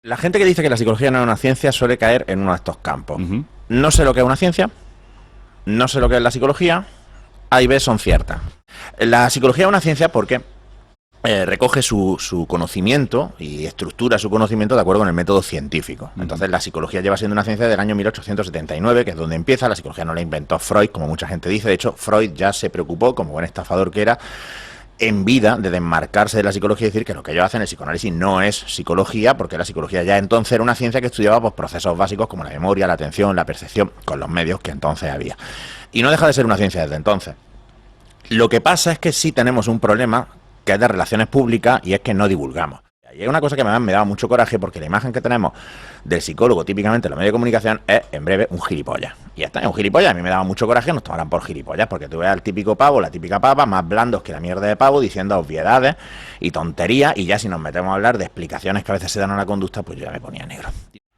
La gente que dice que la psicología no es una ciencia suele caer en uno de estos campos. Ujú. No sé lo que es una ciencia, no sé lo que es la psicología, A y B son ciertas. La psicología es una ciencia porque recoge su conocimiento y estructura su conocimiento de acuerdo con el método científico. Entonces la psicología lleva siendo una ciencia del año 1879, que es donde empieza. La psicología no la inventó Freud, como mucha gente dice. De hecho, Freud ya se preocupó, como buen estafador que era, en vida, de desmarcarse de la psicología y decir que lo que ellos hacen, el psicoanálisis, no es psicología, porque la psicología ya entonces era una ciencia que estudiaba pues, procesos básicos como la memoria, la atención, la percepción, con los medios que entonces había. Y no deja de ser una ciencia desde entonces. Lo que pasa es que sí tenemos un problema que es de relaciones públicas y es que no divulgamos. Y hay una cosa que me daba mucho coraje, porque la imagen que tenemos del psicólogo típicamente en los medios de comunicación es, en breve, un gilipollas. Y ya está, es un gilipollas. A mí me daba mucho coraje que nos tomaran por gilipollas, porque tú ves al típico pavo, la típica pava, más blandos que la mierda de pavo, diciendo obviedades y tonterías, y ya si nos metemos a hablar de explicaciones que a veces se dan a la conducta, pues yo ya me ponía negro.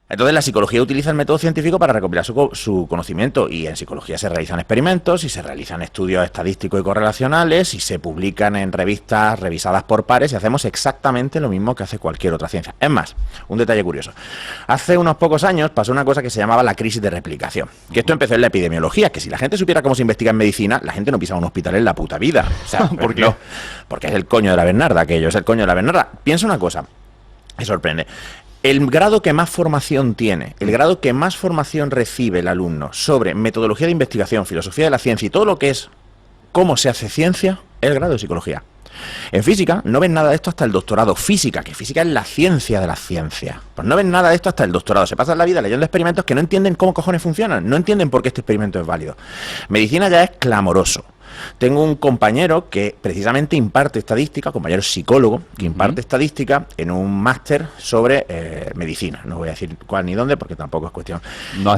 Entonces la psicología utiliza el método científico para recopilar su conocimiento, y en psicología se realizan experimentos y se realizan estudios estadísticos y correlacionales y se publican en revistas revisadas por pares, y hacemos exactamente lo mismo que hace cualquier otra ciencia. Es más, un detalle curioso. Hace unos pocos años pasó una cosa que se llamaba la crisis de replicación, que esto empezó en la epidemiología, que si la gente supiera cómo se investiga en medicina, la gente no pisaba un hospital en la puta vida. O sea, ¿por qué? Porque es el coño de la Bernarda, aquello es el coño de la Bernarda. Piensa una cosa, me sorprende. El grado que más formación tiene, el grado que más formación recibe el alumno sobre metodología de investigación, filosofía de la ciencia y todo lo que es cómo se hace ciencia, es el grado de psicología. En física no ven nada de esto hasta el doctorado. Física, que física es la ciencia de las ciencias. Pues no ven nada de esto hasta el doctorado. Se pasan la vida leyendo experimentos que no entienden cómo cojones funcionan, no entienden por qué este experimento es válido. Medicina ya es clamoroso. Tengo un compañero que precisamente imparte estadística, compañero psicólogo, que imparte estadística en un máster sobre medicina. No voy a decir cuál ni dónde porque tampoco es cuestión.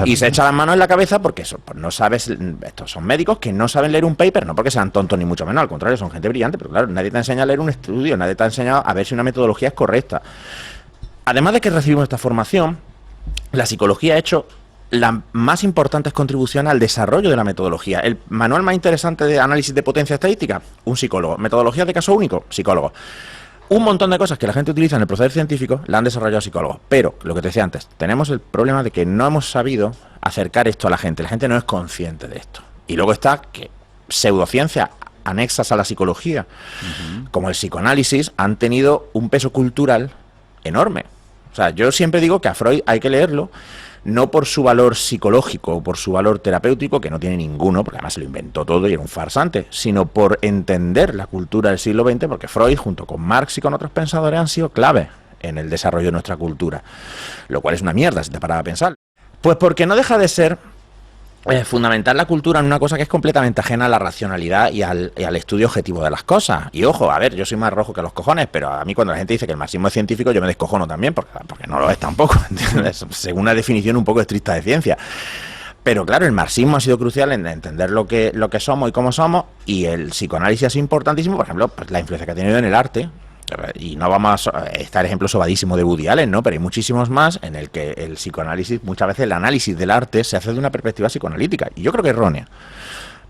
Y se echa las manos en la cabeza porque eso, pues no sabes, estos son médicos que no saben leer un paper, no porque sean tontos ni mucho menos, al contrario, son gente brillante, pero claro, nadie te enseña a leer un estudio, nadie te ha enseñado a ver si una metodología es correcta. Además de que recibimos esta formación, la psicología ha hecho las más importantes contribuciones al desarrollo de la metodología. El manual más interesante de análisis de potencia estadística, un psicólogo. Metodologías de caso único, psicólogo. Un montón de cosas que la gente utiliza en el proceder científico la han desarrollado psicólogos. Pero, lo que te decía antes, tenemos el problema de que no hemos sabido acercar esto a la gente. La gente no es consciente de esto. Y luego está que pseudociencias anexas a la psicología, como el psicoanálisis, han tenido un peso cultural enorme. O sea, yo siempre digo que a Freud hay que leerlo, no por su valor psicológico o por su valor terapéutico, que no tiene ninguno, porque además se lo inventó todo y era un farsante, sino por entender la cultura del siglo XX, porque Freud, junto con Marx y con otros pensadores, han sido clave en el desarrollo de nuestra cultura, lo cual es una mierda si te paras a pensar. Pues porque no deja de ser fundamental la cultura en una cosa que es completamente ajena a la racionalidad y al estudio objetivo de las cosas. Y ojo, a ver, yo soy más rojo que los cojones, pero a mí cuando la gente dice que el marxismo es científico, yo me descojono también, porque no lo es tampoco, ¿entiendes? Según una definición un poco estricta de ciencia. Pero claro, el marxismo ha sido crucial en entender lo que somos y cómo somos, y el psicoanálisis es importantísimo, por ejemplo, pues la influencia que ha tenido en el arte. Y no vamos a estar ejemplo sobadísimo de Woody Allen, ¿no? Pero hay muchísimos más en el que el psicoanálisis, muchas veces el análisis del arte se hace de una perspectiva psicoanalítica, y yo creo que errónea,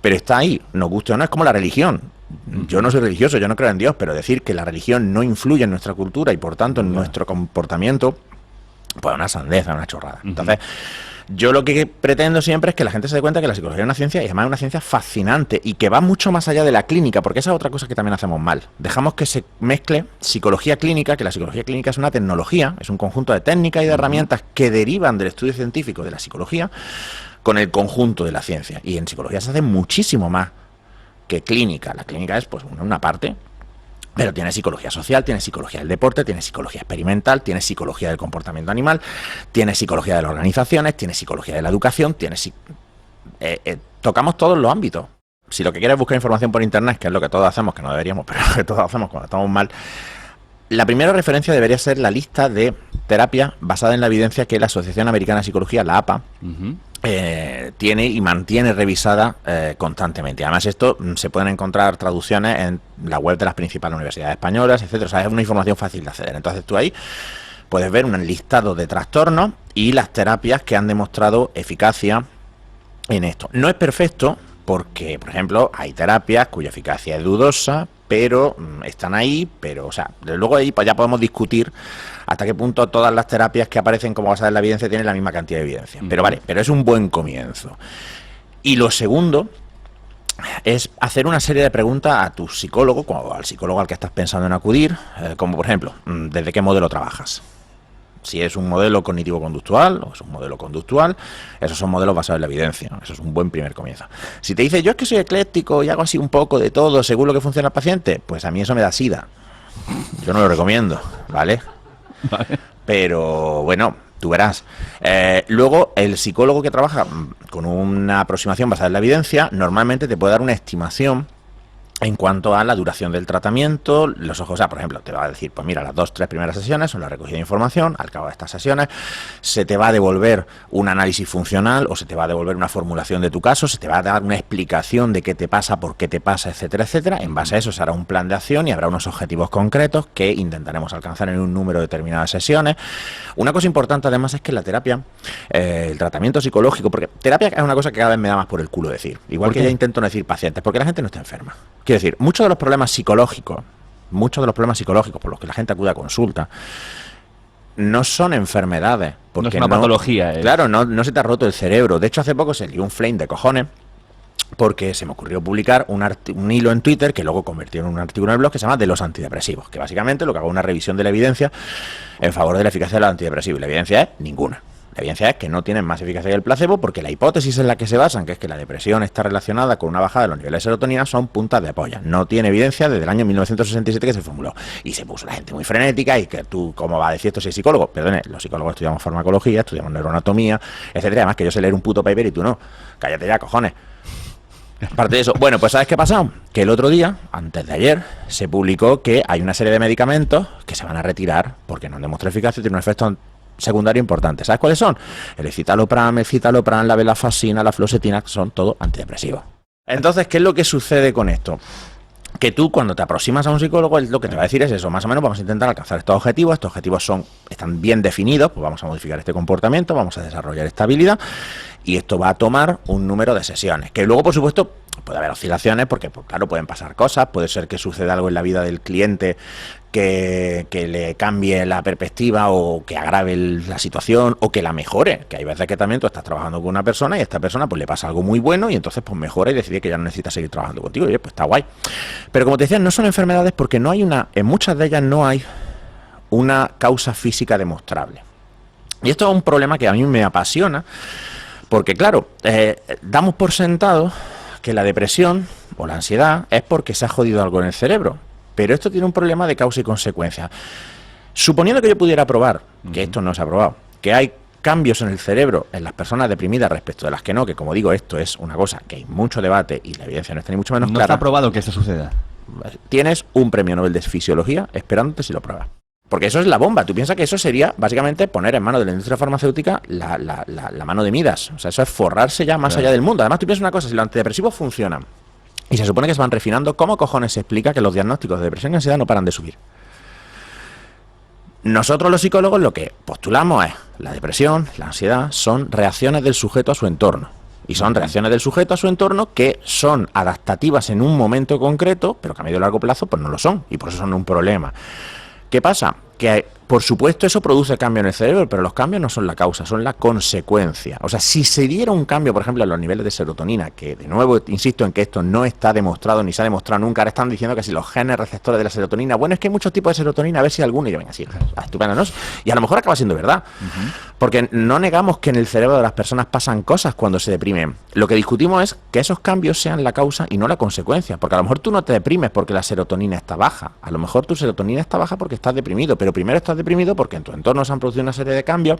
pero está ahí, nos guste o no. Es como la religión. Yo no soy religioso, yo no creo en Dios, pero decir que la religión no influye en nuestra cultura y por tanto en nuestro comportamiento, pues una sandeza, una chorrada. Entonces, yo lo que pretendo siempre es que la gente se dé cuenta que la psicología es una ciencia, y además es una ciencia fascinante y que va mucho más allá de la clínica, porque esa es otra cosa que también hacemos mal. Dejamos que se mezcle psicología clínica, que la psicología clínica es una tecnología, es un conjunto de técnicas y de herramientas que derivan del estudio científico de la psicología con el conjunto de la ciencia. Y en psicología se hace muchísimo más que clínica. La clínica es pues una parte, pero tiene psicología social, tiene psicología del deporte, tiene psicología experimental, tiene psicología del comportamiento animal, tiene psicología de las organizaciones, tiene psicología de la educación, tocamos todos los ámbitos. Si lo que quieres es buscar información por internet, que es lo que todos hacemos, que no deberíamos, pero lo que todos hacemos cuando estamos mal, la primera referencia debería ser la lista de terapia basada en la evidencia que la Asociación Americana de Psicología, la APA, tiene y mantiene revisada constantemente. Además, esto se pueden encontrar traducciones en la web de las principales universidades españolas, etcétera. O sea, es una información fácil de acceder. Entonces tú ahí puedes ver un listado de trastornos y las terapias que han demostrado eficacia en esto. No es perfecto porque, por ejemplo, hay terapias cuya eficacia es dudosa, pero están ahí, pero, o sea, luego ahí ya podemos discutir hasta qué punto todas las terapias que aparecen como basadas en la evidencia tienen la misma cantidad de evidencia. Pero vale, pero es un buen comienzo. Y lo segundo es hacer una serie de preguntas a tu psicólogo, o al psicólogo al que estás pensando en acudir, como por ejemplo, ¿desde qué modelo trabajas? Si es un modelo cognitivo-conductual o es un modelo conductual, esos son modelos basados en la evidencia. Eso es un buen primer comienzo. Si te dice, yo es que soy ecléctico y hago así un poco de todo según lo que funciona el paciente, pues a mí eso me da sida. Yo no lo recomiendo, ¿vale? Vale. Pero bueno, tú verás. Luego, el psicólogo que trabaja con una aproximación basada en la evidencia, normalmente te puede dar una estimación en cuanto a la duración del tratamiento, los ojos, o sea, por ejemplo, te va a decir, pues mira, las 2-3 primeras sesiones son la recogida de información, al cabo de estas sesiones se te va a devolver un análisis funcional o se te va a devolver una formulación de tu caso, se te va a dar una explicación de qué te pasa, por qué te pasa, etcétera, etcétera. En base a eso se hará un plan de acción y habrá unos objetivos concretos que intentaremos alcanzar en un número determinado de sesiones. Una cosa importante además es que la terapia, el tratamiento psicológico, porque terapia es una cosa que cada vez me da más por el culo decir, igual que ya intento no decir pacientes, porque la gente no está enferma. Quiero decir, muchos de los problemas psicológicos por los que la gente acude a consulta, no son enfermedades. Porque no es una patología. Claro, no se te ha roto el cerebro. De hecho, hace poco se lió un flame de cojones porque se me ocurrió publicar un hilo en Twitter que luego convirtió en un artículo en el blog que se llama De los antidepresivos, que básicamente lo que hago es una revisión de la evidencia en favor de la eficacia de los antidepresivos. La evidencia es ninguna. La evidencia es que no tienen más eficacia que el placebo, porque la hipótesis en la que se basan, que es que la depresión está relacionada con una bajada de los niveles de serotonina, son puntas de polla. No tiene evidencia desde el año 1967 que se formuló. Y se puso la gente muy frenética y que tú, ¿cómo va a decir esto si es psicólogo? Perdone, los psicólogos estudiamos farmacología, estudiamos neuroanatomía, etcétera. Además que yo sé leer un puto paper y tú no. Cállate ya, cojones. Aparte de eso, bueno, pues ¿sabes qué ha pasado? Que el otro día, antes de ayer, se publicó que hay una serie de medicamentos que se van a retirar porque no han demostrado eficacia y tienen un efecto secundario importante. ¿Sabes cuáles son? El escitalopram, la venlafaxina, la fluoxetina, son todos antidepresivos. Entonces, ¿qué es lo que sucede con esto? Que tú, cuando te aproximas a un psicólogo, lo que te va a decir es eso, más o menos vamos a intentar alcanzar estos objetivos están bien definidos, pues vamos a modificar este comportamiento, vamos a desarrollar esta habilidad, y esto va a tomar un número de sesiones, que luego, por supuesto, puede haber oscilaciones, porque, pues, claro, pueden pasar cosas, puede ser que suceda algo en la vida del cliente que le cambie la perspectiva o que agrave la situación o que la mejore, que hay veces que también tú estás trabajando con una persona y a esta persona pues le pasa algo muy bueno y entonces pues mejora y decide que ya no necesita seguir trabajando contigo y pues está guay. Pero como te decía, no son enfermedades porque en muchas de ellas no hay una causa física demostrable. Y esto es un problema que a mí me apasiona porque claro, damos por sentado que la depresión o la ansiedad es porque se ha jodido algo en el cerebro. Pero esto tiene un problema de causa y consecuencia. Suponiendo que yo pudiera probar, que esto no se ha probado, que hay cambios en el cerebro en las personas deprimidas respecto de las que no, que como digo, esto es una cosa que hay mucho debate y la evidencia no está ni mucho menos clara. No está probado que esto suceda. Tienes un premio Nobel de Fisiología esperándote si lo pruebas. Porque eso es la bomba. Tú piensas que eso sería básicamente poner en manos de la industria farmacéutica la mano de Midas. O sea, eso es forrarse ya más allá del mundo. Además, tú piensas una cosa, si los antidepresivos funcionan, y se supone que se van refinando, ¿cómo cojones se explica que los diagnósticos de depresión y ansiedad no paran de subir? Nosotros los psicólogos lo que postulamos es la depresión, la ansiedad, son reacciones del sujeto a su entorno. Y son reacciones del sujeto a su entorno que son adaptativas en un momento concreto, pero que a medio y largo plazo pues no lo son. Y por eso son un problema. ¿Qué pasa? Que por supuesto eso produce cambio en el cerebro, pero los cambios no son la causa, son la consecuencia. O sea, si se diera un cambio, por ejemplo, en los niveles de serotonina, que de nuevo insisto en que esto no está demostrado ni se ha demostrado nunca, ahora están diciendo que si los genes receptores de la serotonina, bueno, es que hay muchos tipos de serotonina, a ver si alguno, y yo venga, sí, estupendo, ¿no? Y a lo mejor acaba siendo verdad, porque no negamos que en el cerebro de las personas pasan cosas cuando se deprimen. Lo que discutimos es que esos cambios sean la causa y no la consecuencia, porque a lo mejor tú no te deprimes porque la serotonina está baja, a lo mejor tu serotonina está baja porque estás deprimido, pero primero estás deprimido porque en tu entorno se han producido una serie de cambios,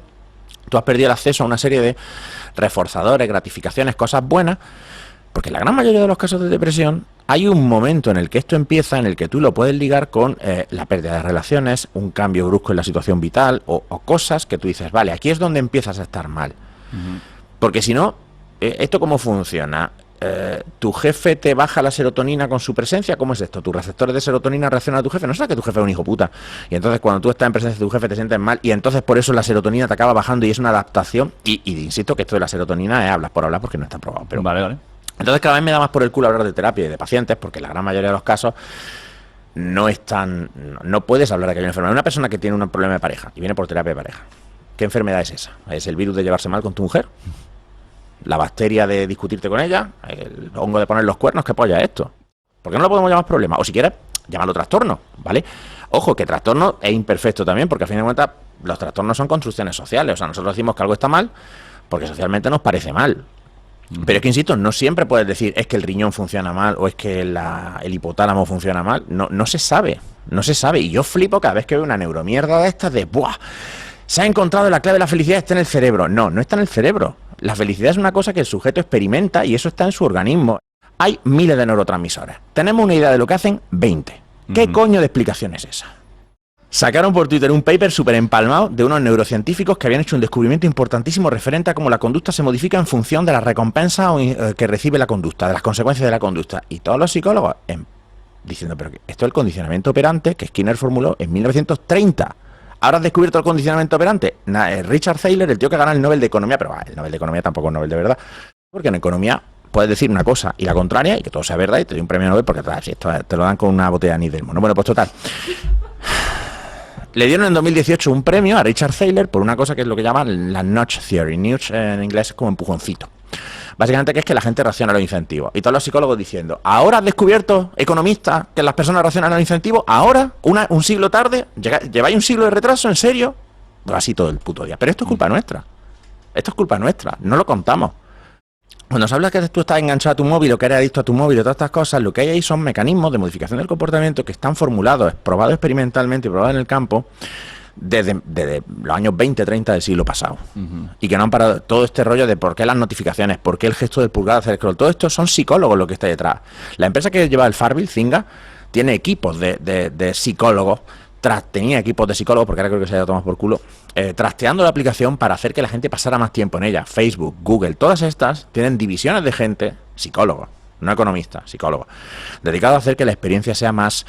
tú has perdido el acceso a una serie de reforzadores, gratificaciones, cosas buenas, porque en la gran mayoría de los casos de depresión hay un momento en el que esto empieza, en el que tú lo puedes ligar con la pérdida de relaciones, un cambio brusco en la situación vital o cosas que tú dices, vale, aquí es donde empiezas a estar mal. Porque si no, ¿esto cómo funciona? ¿Tu jefe te baja la serotonina con su presencia? ¿Cómo es esto? ¿Tus receptores de serotonina reaccionan a tu jefe? No sabes que tu jefe es un hijo puta. Y entonces cuando tú estás en presencia de tu jefe te sientes mal y entonces por eso la serotonina te acaba bajando y es una adaptación. Y insisto que esto de la serotonina es hablas por hablar porque no está probado. Pero vale. entonces cada vez me da más por el culo hablar de terapia y de pacientes porque en la gran mayoría de los casos no es tan... No puedes hablar de que hay una enfermedad. Una persona que tiene un problema de pareja y viene por terapia de pareja, ¿qué enfermedad es esa? ¿Es el virus de llevarse mal con tu mujer? ¿La bacteria de discutirte con ella? ¿El hongo de poner los cuernos? ¿Qué polla es esto? ¿Por qué no lo podemos llamar problema? O si quieres, llámalo trastorno, ¿vale? Ojo, que trastorno es imperfecto también, porque a fin de cuentas los trastornos son construcciones sociales. O sea, nosotros decimos que algo está mal porque socialmente nos parece mal. Pero es que, insisto, no siempre puedes decir es que el riñón funciona mal o es que el hipotálamo funciona mal. No se sabe, no se sabe. Y yo flipo cada vez que veo una neuromierda de estas de ¡buah! Se ha encontrado la clave de la felicidad, está en el cerebro. No está en el cerebro. La felicidad es una cosa que el sujeto experimenta y eso está en su organismo. Hay miles de neurotransmisores. Tenemos una idea de lo que hacen 20. ¿Qué coño de explicación es esa? Sacaron por Twitter un paper súper empalmado de unos neurocientíficos que habían hecho un descubrimiento importantísimo referente a cómo la conducta se modifica en función de la recompensa que recibe la conducta, de las consecuencias de la conducta. Y todos los psicólogos diciendo, pero esto es el condicionamiento operante que Skinner formuló en 1930. ¿Ahora has descubierto el condicionamiento operante? Richard Thaler, el tío que gana el Nobel de Economía, pero el Nobel de Economía tampoco es Nobel de verdad, porque en economía puedes decir una cosa y la contraria y que todo sea verdad y te doy un premio Nobel porque si esto te lo dan con una botella de Nidelmo. No, bueno, pues total. Le dieron en 2018 un premio a Richard Thaler por una cosa que es lo que llaman la nudge theory. Nudge en inglés es como empujoncito. Básicamente que es que la gente reacciona a los incentivos. Y todos los psicólogos diciendo, ahora has descubierto, economista, que las personas reaccionan a los incentivos, ahora, un siglo tarde, lleváis un siglo de retraso, ¿en serio? Pues así todo el puto día. Pero esto es culpa nuestra. Esto es culpa nuestra, no lo contamos. Cuando se habla que tú estás enganchado a tu móvil o que eres adicto a tu móvil y todas estas cosas, lo que hay ahí son mecanismos de modificación del comportamiento que están formulados, probados experimentalmente y probados en el campo desde los años 20, 30 del siglo pasado. Y que no han parado todo este rollo de por qué las notificaciones, por qué el gesto del pulgar hacer scroll. Todo esto son psicólogos lo que está detrás. La empresa que lleva el Farville, Zynga, tiene equipos de psicólogos. Tenía equipos de psicólogos, porque ahora creo que se haya tomado por culo, trasteando la aplicación para hacer que la gente pasara más tiempo en ella. Facebook, Google, todas estas tienen divisiones de gente, psicólogos, no economistas, psicólogos, dedicados a hacer que la experiencia sea más...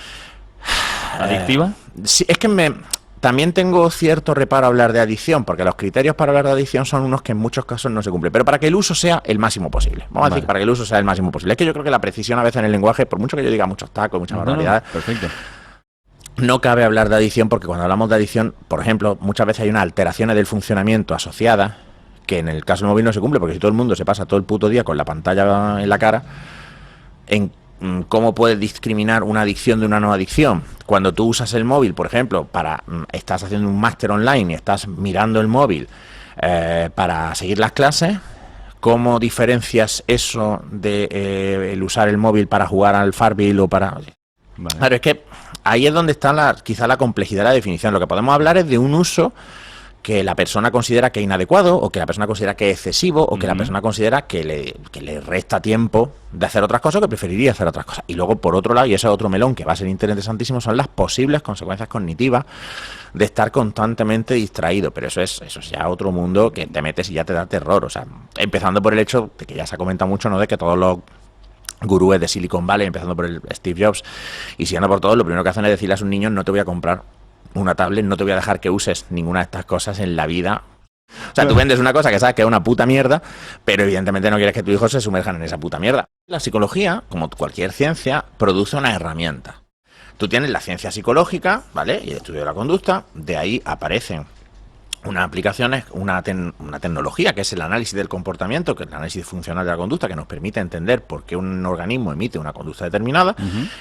¿Adictiva? Sí, es que también tengo cierto reparo a hablar de adicción, porque los criterios para hablar de adicción son unos que en muchos casos no se cumplen, pero para que el uso sea el máximo posible. Vamos a decir, para que el uso sea el máximo posible. Es que yo creo que la precisión a veces en el lenguaje, por mucho que yo diga muchos tacos, muchas barbaridades... Perfecto. No cabe hablar de adicción porque cuando hablamos de adicción, por ejemplo, muchas veces hay unas alteraciones del funcionamiento asociadas que en el caso del móvil no se cumple, porque si todo el mundo se pasa todo el puto día con la pantalla en la cara, ¿cómo puedes discriminar una adicción de una no adicción? Cuando tú usas el móvil, por ejemplo, estás haciendo un máster online y estás mirando el móvil para seguir las clases, ¿cómo diferencias eso de el usar el móvil para jugar al Farmville o para...? Vale. Claro, es que ahí es donde está quizá la complejidad de la definición. Lo que podemos hablar es de un uso que la persona considera que es inadecuado, o que la persona considera que es excesivo, o que la persona considera que le resta tiempo de hacer otras cosas, o que preferiría hacer otras cosas. Y luego, por otro lado, y ese otro melón que va a ser interesantísimo, son las posibles consecuencias cognitivas de estar constantemente distraído. Pero eso es ya otro mundo que te metes y ya te da terror. O sea, empezando por el hecho de que ya se ha comentado mucho, ¿no?, de que todos los gurúes de Silicon Valley, empezando por el Steve Jobs y siguiendo por todo, lo primero que hacen es decirle a sus niños: no te voy a comprar una tablet, no te voy a dejar que uses ninguna de estas cosas en la vida. O sea, tú vendes una cosa que sabes que es una puta mierda, pero evidentemente no quieres que tus hijos se sumerjan en esa puta mierda. La psicología, como cualquier ciencia, produce una herramienta. Tú tienes la ciencia psicológica, ¿vale?, y el estudio de la conducta. De ahí aparecen unas aplicaciones, una tecnología que es el análisis del comportamiento, que es el análisis funcional de la conducta, que nos permite entender por qué un organismo emite una conducta determinada.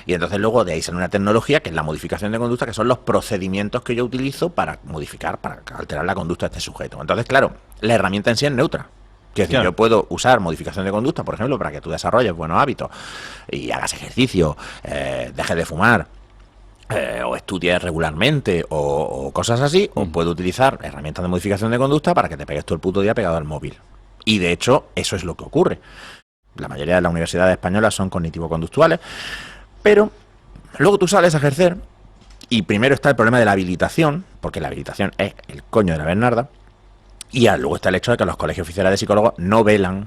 Y entonces luego de ahí sale una tecnología que es la modificación de conducta, que son los procedimientos que yo utilizo para modificar, para alterar la conducta de este sujeto. Entonces, claro, la herramienta en sí es neutra. Quiero decir, yo puedo usar modificación de conducta, por ejemplo, para que tú desarrolles buenos hábitos y hagas ejercicio, dejes de fumar, o estudies regularmente o cosas así, o puedo utilizar herramientas de modificación de conducta para que te pegues todo el puto día pegado al móvil. Y de hecho, eso es lo que ocurre. La mayoría de las universidades españolas son cognitivo-conductuales, pero luego tú sales a ejercer y primero está el problema de la habilitación, porque la habilitación es el coño de la Bernarda, y luego está el hecho de que los colegios oficiales de psicólogos no velan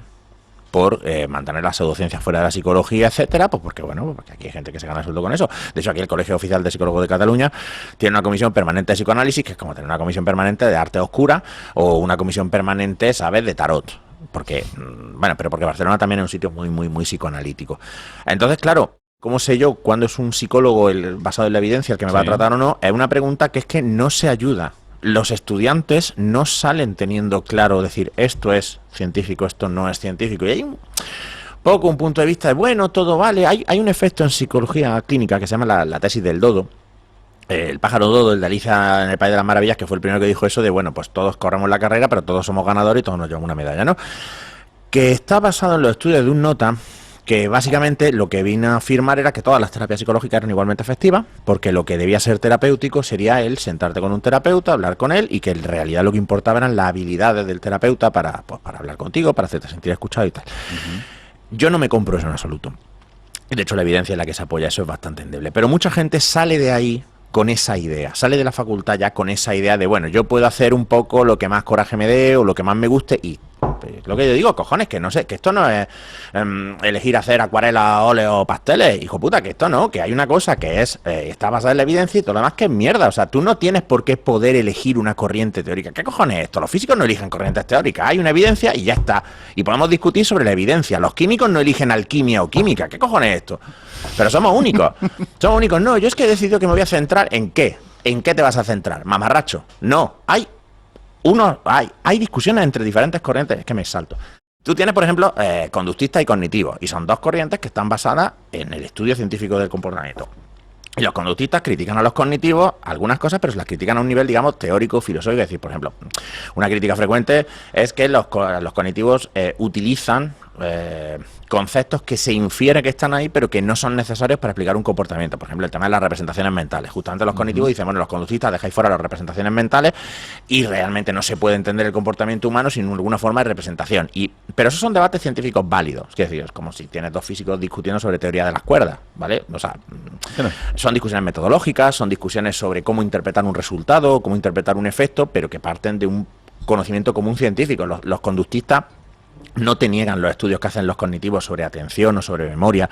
por mantener la pseudociencia fuera de la psicología, etcétera, pues porque porque aquí hay gente que se gana el sueldo con eso. De hecho, aquí el Colegio Oficial de Psicólogos de Cataluña tiene una comisión permanente de psicoanálisis, que es como tener una comisión permanente de arte oscura o una comisión permanente, ¿sabes?, de tarot. Porque, pero porque Barcelona también es un sitio muy, muy, muy psicoanalítico. Entonces, claro, ¿Cómo sé yo cuándo es un psicólogo basado en la evidencia el que me va a tratar o no? Es una pregunta que es que no se ayuda. Los estudiantes no salen teniendo claro decir esto es científico, esto no es científico. Y hay un punto de vista de, bueno, todo vale. Hay un efecto en psicología clínica que se llama la tesis del dodo. El pájaro dodo, el de Alicia en el País de las Maravillas, que fue el primero que dijo eso de, bueno, pues todos corremos la carrera, pero todos somos ganadores y todos nos llevamos una medalla, ¿no? Que está basado en los estudios de un nota que básicamente lo que vino a afirmar era que todas las terapias psicológicas eran igualmente efectivas, porque lo que debía ser terapéutico sería el sentarte con un terapeuta, hablar con él, y que en realidad lo que importaba eran las habilidades del terapeuta para hablar contigo, para hacerte sentir escuchado y tal. Yo no me compro eso en absoluto. De hecho, la evidencia en la que se apoya eso es bastante endeble. Pero mucha gente sale de ahí con esa idea, sale de la facultad ya con esa idea de, bueno, yo puedo hacer un poco lo que más coraje me dé o lo que más me guste y lo que yo digo, cojones, que no sé, que esto no es elegir hacer acuarelas, óleo, pasteles, hijo puta, que esto no, que hay una cosa que es, está basada en la evidencia y todo lo demás que es mierda, o sea, tú no tienes por qué poder elegir una corriente teórica. ¿Qué cojones es esto? Los físicos no eligen corrientes teóricas, hay una evidencia y ya está, y podemos discutir sobre la evidencia. Los químicos no eligen alquimia o química, ¿qué cojones es esto? Pero somos únicos, no, yo es que he decidido que me voy a centrar en qué. ¿En qué te vas a centrar? Mamarracho. No, hay discusiones entre diferentes corrientes, es que me salto. Tú tienes, por ejemplo, conductista y cognitivo, y son dos corrientes que están basadas en el estudio científico del comportamiento. Y los conductistas critican a los cognitivos algunas cosas, pero se las critican a un nivel, digamos, teórico, filosófico. Es decir, por ejemplo, una crítica frecuente es que los cognitivos utilizan conceptos que se infiere que están ahí, pero que no son necesarios para explicar un comportamiento. Por ejemplo, el tema de las representaciones mentales. Justamente los cognitivos dicen, bueno, los conductistas dejáis fuera las representaciones mentales y realmente no se puede entender el comportamiento humano sin alguna forma de representación. Pero esos son debates científicos válidos. Es decir, es como si tienes dos físicos discutiendo sobre teoría de las cuerdas, ¿vale? O sea, son discusiones metodológicas, son discusiones sobre cómo interpretar un resultado, cómo interpretar un efecto, pero que parten de un conocimiento común científico. Los conductistas no te niegan los estudios que hacen los cognitivos sobre atención o sobre memoria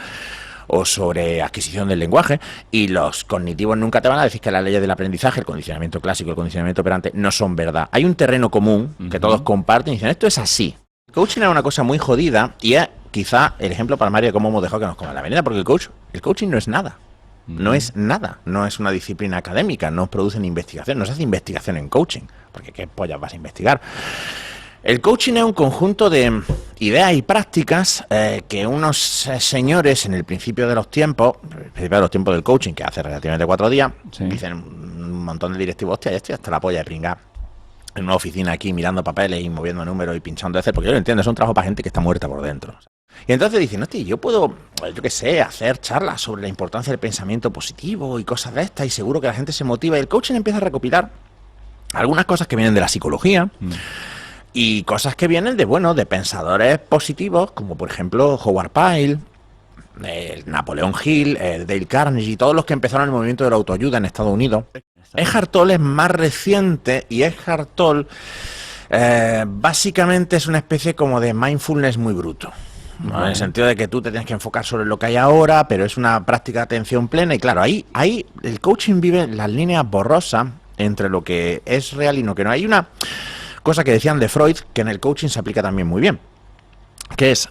o sobre adquisición del lenguaje, y los cognitivos nunca te van a decir que las leyes del aprendizaje, el condicionamiento clásico, el condicionamiento operante, no son verdad. Hay un terreno común que todos comparten y dicen, esto es así. El coaching es una cosa muy jodida y es quizá el ejemplo palmario de cómo hemos dejado que nos coman la veneno, porque el coaching no es nada. No es nada, no es una disciplina académica, no producen investigación, no se hace investigación en coaching, porque ¿qué pollas vas a investigar? El coaching es un conjunto de ideas y prácticas que unos señores en el principio de los tiempos del coaching, que hace relativamente 4 días, dicen un montón de directivos, hostia, ya estoy hasta la polla de pringar en una oficina aquí mirando papeles y moviendo números y pinchando de porque yo lo entiendo, es un trabajo para gente que está muerta por dentro. Y entonces dicen, hostia, yo puedo, yo qué sé, hacer charlas sobre la importancia del pensamiento positivo y cosas de estas, y seguro que la gente se motiva. Y el coaching empieza a recopilar algunas cosas que vienen de la psicología y cosas que vienen de pensadores positivos, como por ejemplo Howard Pyle, Napoleón Hill, Dale Carnegie, todos los que empezaron el movimiento de la autoayuda en Estados Unidos. Eckhart Tolle es más reciente, y Eckhart Tolle básicamente es una especie como de mindfulness muy bruto, ¿no? En el sentido de que tú te tienes que enfocar sobre lo que hay ahora, pero es una práctica de atención plena, y claro, ahí el coaching vive las líneas borrosas entre lo que es real y lo que no. Hay una cosa que decían de Freud, que en el coaching se aplica también muy bien, que es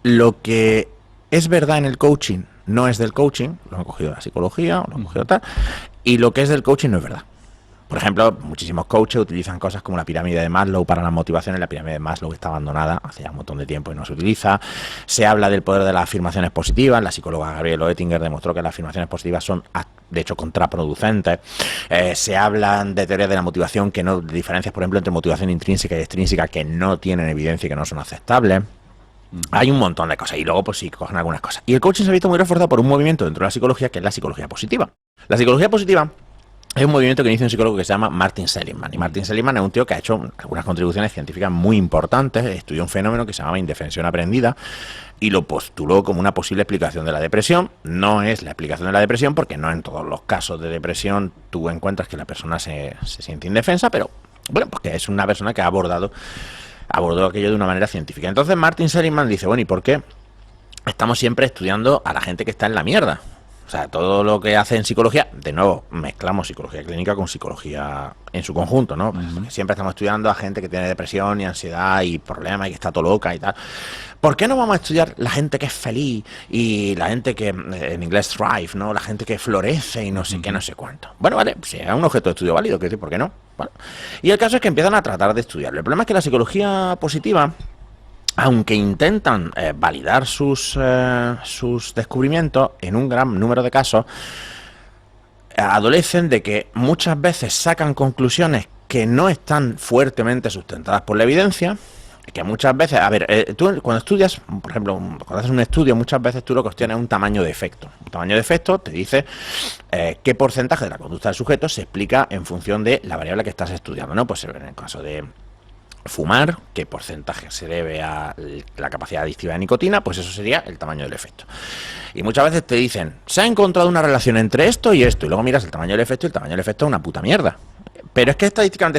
lo que es verdad en el coaching no es del coaching, lo han cogido de la psicología, o lo han cogido tal, y lo que es del coaching no es verdad. Por ejemplo, muchísimos coaches utilizan cosas como la pirámide de Maslow para las motivaciones. La pirámide de Maslow está abandonada hace ya un montón de tiempo y no se utiliza. Se habla del poder de las afirmaciones positivas. La psicóloga Gabriela Oettinger demostró que las afirmaciones positivas son, de hecho, contraproducentes. Se hablan de teorías de la motivación, que no, de diferencias, por ejemplo, entre motivación intrínseca y extrínseca, que no tienen evidencia y que no son aceptables. Hay un montón de cosas, y luego pues sí cogen algunas cosas. Y el coaching se ha visto muy reforzado por un movimiento dentro de la psicología, que es la psicología positiva. La psicología positiva es un movimiento que inicia un psicólogo que se llama Martin Seligman. Y Martin Seligman es un tío que ha hecho algunas contribuciones científicas muy importantes. Estudió un fenómeno que se llamaba indefensión aprendida y lo postuló como una posible explicación de la depresión. No es la explicación de la depresión, porque no en todos los casos de depresión tú encuentras que la persona se siente indefensa, pero bueno, porque es una persona que abordó aquello de una manera científica. Entonces Martin Seligman dice, bueno, ¿y por qué estamos siempre estudiando a la gente que está en la mierda? O sea, todo lo que hace en psicología, de nuevo, mezclamos psicología clínica con psicología en su conjunto, ¿no? Porque siempre estamos estudiando a gente que tiene depresión y ansiedad y problemas y que está todo loca y tal. ¿Por qué no vamos a estudiar la gente que es feliz y la gente que, en inglés, thrive, ¿no? La gente que florece y no sé qué, no sé cuánto. Bueno, vale, si es un objeto de estudio válido, que ¿por qué no? Bueno. Y el caso es que empiezan a tratar de estudiarlo. El problema es que la psicología positiva, aunque intentan validar sus descubrimientos, en un gran número de casos adolecen de que muchas veces sacan conclusiones que no están fuertemente sustentadas por la evidencia, que muchas veces, a ver, tú cuando estudias, por ejemplo, cuando haces un estudio, muchas veces tú lo que obtienes es un tamaño de efecto. Un tamaño de efecto te dice qué porcentaje de la conducta del sujeto se explica en función de la variable que estás estudiando, ¿no? Pues en el caso de fumar, qué porcentaje se debe a la capacidad adictiva de nicotina, pues eso sería el tamaño del efecto. Y muchas veces te dicen, se ha encontrado una relación entre esto y esto, y luego miras el tamaño del efecto y el tamaño del efecto es una puta mierda. Pero es que es estadísticamente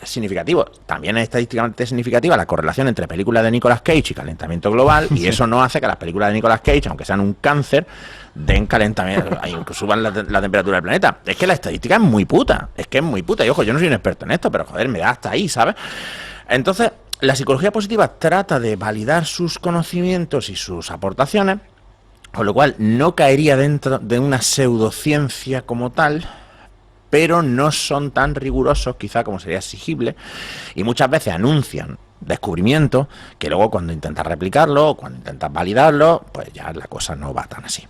significativo. También es estadísticamente significativa la correlación entre películas de Nicolas Cage y calentamiento global, y eso no hace que las películas de Nicolas Cage, aunque sean un cáncer, den calentamiento, incluso suban la temperatura del planeta. Es que la estadística es muy puta. Es que es muy puta. Y ojo, yo no soy un experto en esto, pero joder, me da hasta ahí, ¿sabes? Entonces, la psicología positiva trata de validar sus conocimientos y sus aportaciones, con lo cual no caería dentro de una pseudociencia como tal, pero no son tan rigurosos quizá como sería exigible, y muchas veces anuncian descubrimientos que luego cuando intentas replicarlo o cuando intentas validarlo, pues ya la cosa no va tan así.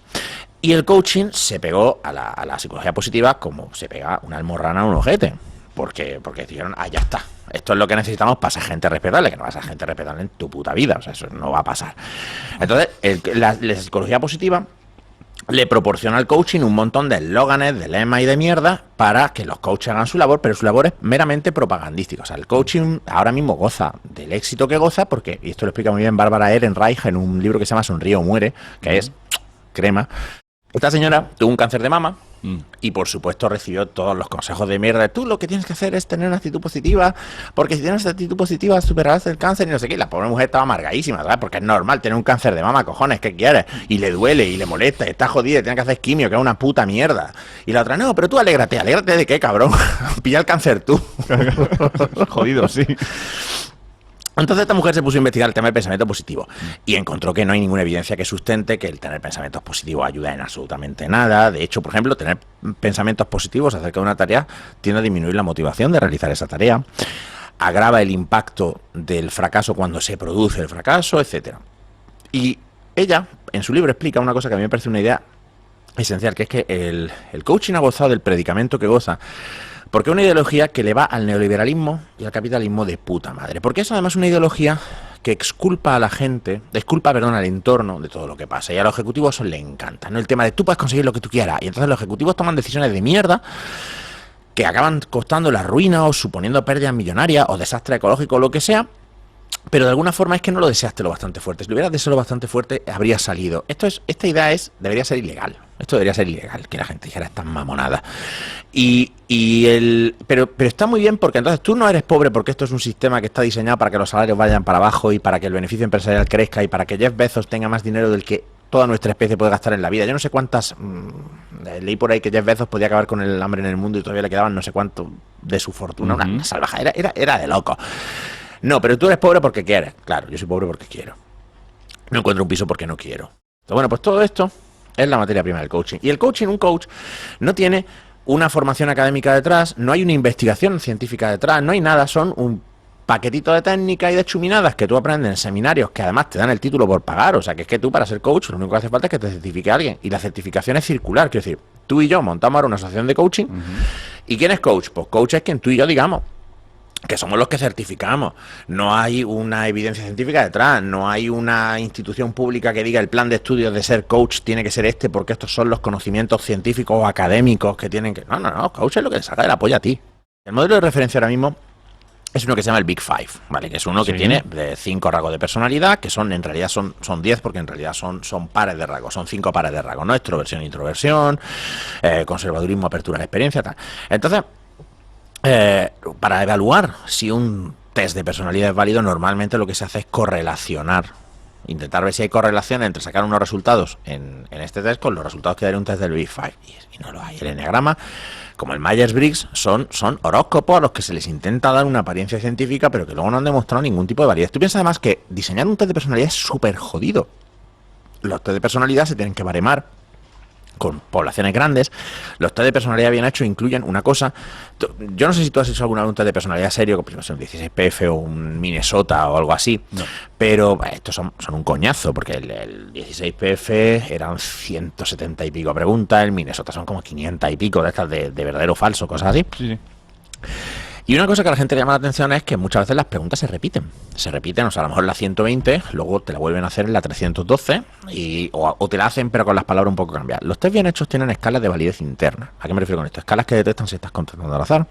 Y el coaching se pegó a la psicología positiva como se pega una almorrana a un ojete, porque dijeron, ya está, esto es lo que necesitamos para ser gente respetable, que no vas a ser gente respetable en tu puta vida, o sea, eso no va a pasar. Entonces, la psicología positiva le proporciona al coaching un montón de eslóganes, de lemas y de mierda para que los coaches hagan su labor, pero su labor es meramente propagandística. O sea, el coaching ahora mismo goza del éxito que goza porque, y esto lo explica muy bien Bárbara Ehrenreich en un libro que se llama Sonríe o muere, que es crema. Esta señora tuvo un cáncer de mama y por supuesto recibió todos los consejos de mierda. Tú lo que tienes que hacer es tener una actitud positiva, porque si tienes una actitud positiva superarás el cáncer y no sé qué. La pobre mujer estaba amargadísima, ¿sabes? Porque es normal tener un cáncer de mama, cojones, ¿qué quieres? Y le duele y le molesta, y está jodida, y tiene que hacer quimio, que es una puta mierda. Y la otra, no, pero tú alégrate de qué, cabrón. Pilla el cáncer tú. Jodido, sí. Entonces esta mujer se puso a investigar el tema del pensamiento positivo y encontró que no hay ninguna evidencia que sustente que el tener pensamientos positivos ayuda en absolutamente nada. De hecho, por ejemplo, tener pensamientos positivos acerca de una tarea tiende a disminuir la motivación de realizar esa tarea, agrava el impacto del fracaso cuando se produce el fracaso, etcétera. Y ella, en su libro, explica una cosa que a mí me parece una idea esencial, que es que el coaching ha gozado del predicamento que goza, porque es una ideología que le va al neoliberalismo y al capitalismo de puta madre. Porque es además una ideología que exculpa a la gente, al entorno de todo lo que pasa. Y a los ejecutivos eso le encanta, ¿no? El tema de tú puedes conseguir lo que tú quieras. Y entonces los ejecutivos toman decisiones de mierda que acaban costando la ruina o suponiendo pérdidas millonarias o desastre ecológico o lo que sea. Pero de alguna forma es que no lo deseaste lo bastante fuerte. Si lo hubieras deseado lo bastante fuerte, habría salido. Esta idea debería ser ilegal. Esto debería ser ilegal, que la gente dijera estas mamonadas. Pero está muy bien porque entonces tú no eres pobre porque esto es un sistema que está diseñado para que los salarios vayan para abajo y para que el beneficio empresarial crezca y para que Jeff Bezos tenga más dinero del que toda nuestra especie puede gastar en la vida. Yo no sé cuántas... leí por ahí que Jeff Bezos podía acabar con el hambre en el mundo y todavía le quedaban no sé cuánto de su fortuna. Una salvajada. Era de loco. No, pero tú eres pobre porque quieres. Claro, yo soy pobre porque quiero. No encuentro un piso porque no quiero. Entonces, bueno, pues todo esto es la materia prima del coaching. Y el coaching, un coach, no tiene una formación académica detrás, no hay una investigación científica detrás, no hay nada, son un paquetito de técnicas y de chuminadas que tú aprendes en seminarios que además te dan el título por pagar. O sea, que es que tú para ser coach lo único que hace falta es que te certifique alguien. Y la certificación es circular, quiero decir, tú y yo montamos ahora una asociación de coaching. ¿Y quién es coach? Pues coach es quien tú y yo digamos, que somos los que certificamos. No hay una evidencia científica detrás, no hay una institución pública que diga el plan de estudios de ser coach tiene que ser este porque estos son los conocimientos científicos o académicos que tienen que... No, coach es lo que te saca de la polla a ti. El modelo de referencia ahora mismo es uno que se llama el Big Five, ¿vale? Que es uno que tiene 5 rasgos de personalidad, que en realidad son 10 porque en realidad son pares de rasgos, son 5 pares de rasgos, ¿no? Extroversión, introversión, conservadurismo, apertura a la experiencia, tal. Entonces, para evaluar si un test de personalidad es válido, normalmente lo que se hace es correlacionar intentar ver si hay correlación entre sacar unos resultados en este test con los resultados que daría un test del Big Five. Y no lo hay. El enneagrama, como el Myers-Briggs, son horóscopos a los que se les intenta dar una apariencia científica, pero que luego no han demostrado ningún tipo de validez. Tú piensas además que diseñar un test de personalidad es súper jodido. Los test de personalidad se tienen que baremar con poblaciones grandes. Los test de personalidad bien hechos incluyen una cosa. Yo no sé si tú has hecho alguna un test de personalidad serio, como un 16PF o un Minnesota o algo así, no. Pero estos son un coñazo, porque el 16PF eran 170 y pico preguntas, el Minnesota son como 500 y pico de estas de verdadero o falso, cosas así. Sí. Y una cosa que a la gente le llama la atención es que muchas veces las preguntas se repiten. O sea, a lo mejor la 120, luego te la vuelven a hacer en la 312 o te la hacen pero con las palabras un poco cambiadas. Los test bien hechos tienen escalas de validez interna. ¿A qué me refiero con esto? Escalas que detectan si estás contestando al azar,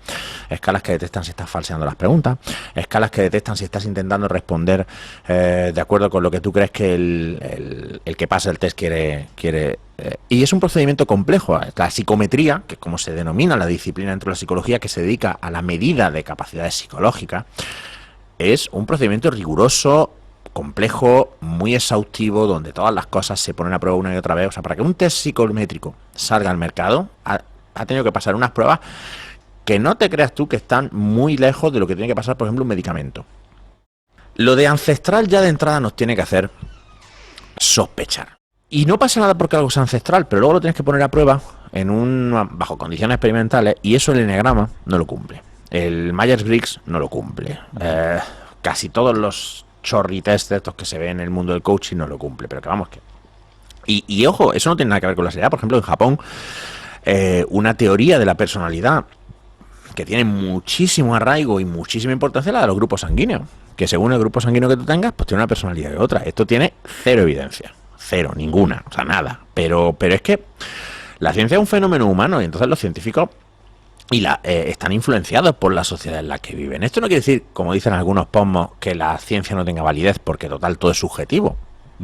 escalas que detectan si estás falseando las preguntas, escalas que detectan si estás intentando responder de acuerdo con lo que tú crees que el que pasa el test quiere. Y es un procedimiento complejo. La psicometría, que es como se denomina la disciplina dentro de la psicología, que se dedica a la medida de capacidades psicológicas, es un procedimiento riguroso, complejo, muy exhaustivo, donde todas las cosas se ponen a prueba una y otra vez. O sea, para que un test psicométrico salga al mercado, ha tenido que pasar unas pruebas que no te creas tú que están muy lejos de lo que tiene que pasar, por ejemplo, un medicamento. Lo de ancestral ya de entrada nos tiene que hacer sospechar. Y no pasa nada porque algo sea ancestral, pero luego lo tienes que poner a prueba bajo condiciones experimentales, y eso el enneagrama no lo cumple. El Myers-Briggs no lo cumple. Casi todos los chorritest de estos que se ven en el mundo del coaching no lo cumple, pero que vamos que... Y ojo, eso no tiene nada que ver con la seriedad. Por ejemplo, en Japón, una teoría de la personalidad que tiene muchísimo arraigo y muchísima importancia, la de los grupos sanguíneos. Que según el grupo sanguíneo que tú tengas, pues tiene una personalidad de otra. Esto tiene cero evidencia. Cero, ninguna, o sea, nada. Pero es que la ciencia es un fenómeno humano y entonces los científicos están influenciados por la sociedad en la que viven. Esto no quiere decir, como dicen algunos pomos, que la ciencia no tenga validez, porque total todo es subjetivo,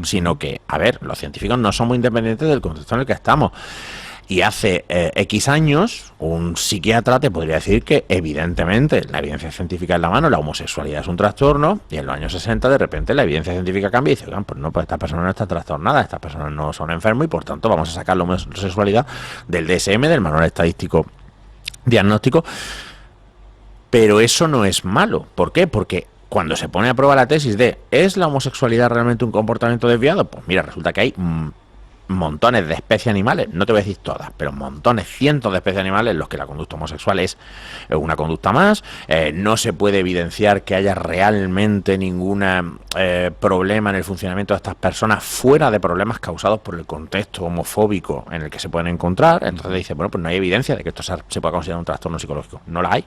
sino que, a ver, los científicos no somos independientes del contexto en el que estamos. Y hace X años, un psiquiatra te podría decir que, evidentemente, la evidencia científica en la mano, la homosexualidad es un trastorno, y en los años 60, de repente, la evidencia científica cambia y dice, pues no, pues esta persona no está trastornada, estas personas no son enfermos, y por tanto vamos a sacar la homosexualidad del DSM, del Manual Estadístico Diagnóstico. Pero eso no es malo. ¿Por qué? Porque cuando se pone a prueba la tesis de ¿es la homosexualidad realmente un comportamiento desviado? Pues mira, resulta que hay montones de especies animales, no te voy a decir todas, pero montones, cientos de especies animales en los que la conducta homosexual es una conducta más. No se puede evidenciar que haya realmente ningún problema en el funcionamiento de estas personas fuera de problemas causados por el contexto homofóbico en el que se pueden encontrar. Entonces dice, bueno, pues no hay evidencia de que esto se pueda considerar un trastorno psicológico. No la hay.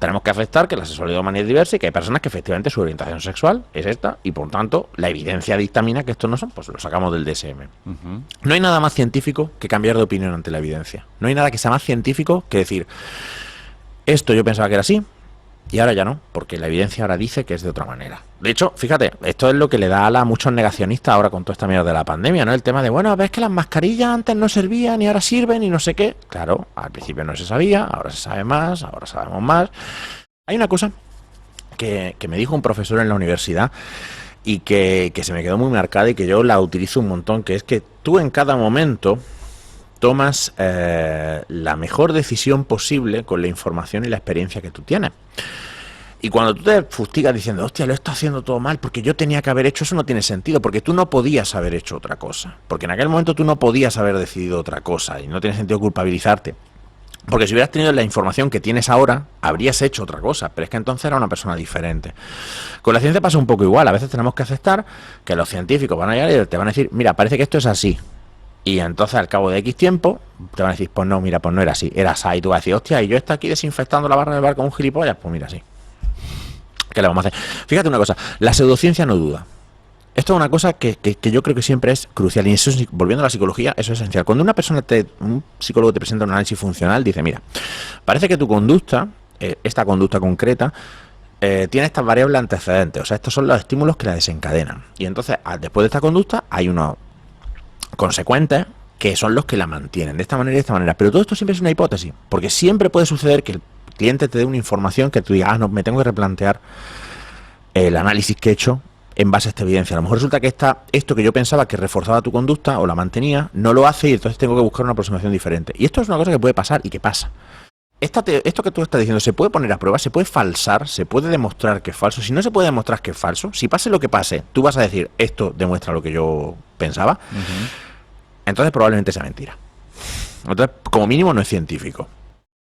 Tenemos que aceptar que la sexualidad humana es diversa y que hay personas que efectivamente su orientación sexual es esta, y por tanto la evidencia dictamina que estos no son, pues lo sacamos del DSM. No hay nada más científico que cambiar de opinión ante la evidencia. No hay nada que sea más científico que decir, esto yo pensaba que era así y ahora ya no, porque la evidencia ahora dice que es de otra manera. De hecho, fíjate, esto es lo que le da a muchos negacionistas ahora con toda esta mierda de la pandemia, ¿no? El tema de, bueno, ves que las mascarillas antes no servían y ahora sirven y no sé qué. Claro, al principio no se sabía, ahora se sabe más, ahora sabemos más. Hay una cosa que me dijo un profesor en la universidad y que se me quedó muy marcada y que yo la utilizo un montón, que es que tú en cada momento tomas la mejor decisión posible con la información y la experiencia que tú tienes. Y cuando tú te fustigas diciendo, hostia, lo está haciendo todo mal porque yo tenía que haber hecho eso, no tiene sentido, porque tú no podías haber hecho otra cosa. Porque en aquel momento tú no podías haber decidido otra cosa y no tiene sentido culpabilizarte. Porque si hubieras tenido la información que tienes ahora, habrías hecho otra cosa, pero es que entonces era una persona diferente. Con la ciencia pasa un poco igual. A veces tenemos que aceptar que los científicos van a llegar y te van a decir, mira, parece que esto es así. Y entonces al cabo de X tiempo te van a decir, pues no, mira, pues no era así, era así. Y tú vas a decir, hostia, y yo estoy aquí desinfectando la barra del bar con un gilipollas, pues mira, sí. ¿Qué le vamos a hacer? Fíjate una cosa, la pseudociencia no duda. Esto es una cosa que yo creo que siempre es crucial, y eso, volviendo a la psicología, eso es esencial. Cuando un psicólogo te presenta un análisis funcional, dice, mira, parece que tu conducta, esta conducta concreta, tiene estas variables antecedentes, o sea, estos son los estímulos que la desencadenan. Y entonces, después de esta conducta, hay unos consecuentes que son los que la mantienen, de esta manera y de esta manera. Pero todo esto siempre es una hipótesis, porque siempre puede suceder que el cliente te dé una información que tú digas, no, me tengo que replantear el análisis que he hecho en base a esta evidencia. A lo mejor resulta que esto que yo pensaba que reforzaba tu conducta o la mantenía, no lo hace y entonces tengo que buscar una aproximación diferente. Y esto es una cosa que puede pasar y que pasa. Esto que tú estás diciendo se puede poner a prueba, se puede falsar, se puede demostrar que es falso. Si no se puede demostrar que es falso, si pase lo que pase, tú vas a decir, esto demuestra lo que yo pensaba, entonces probablemente sea mentira. Entonces, como mínimo, no es científico.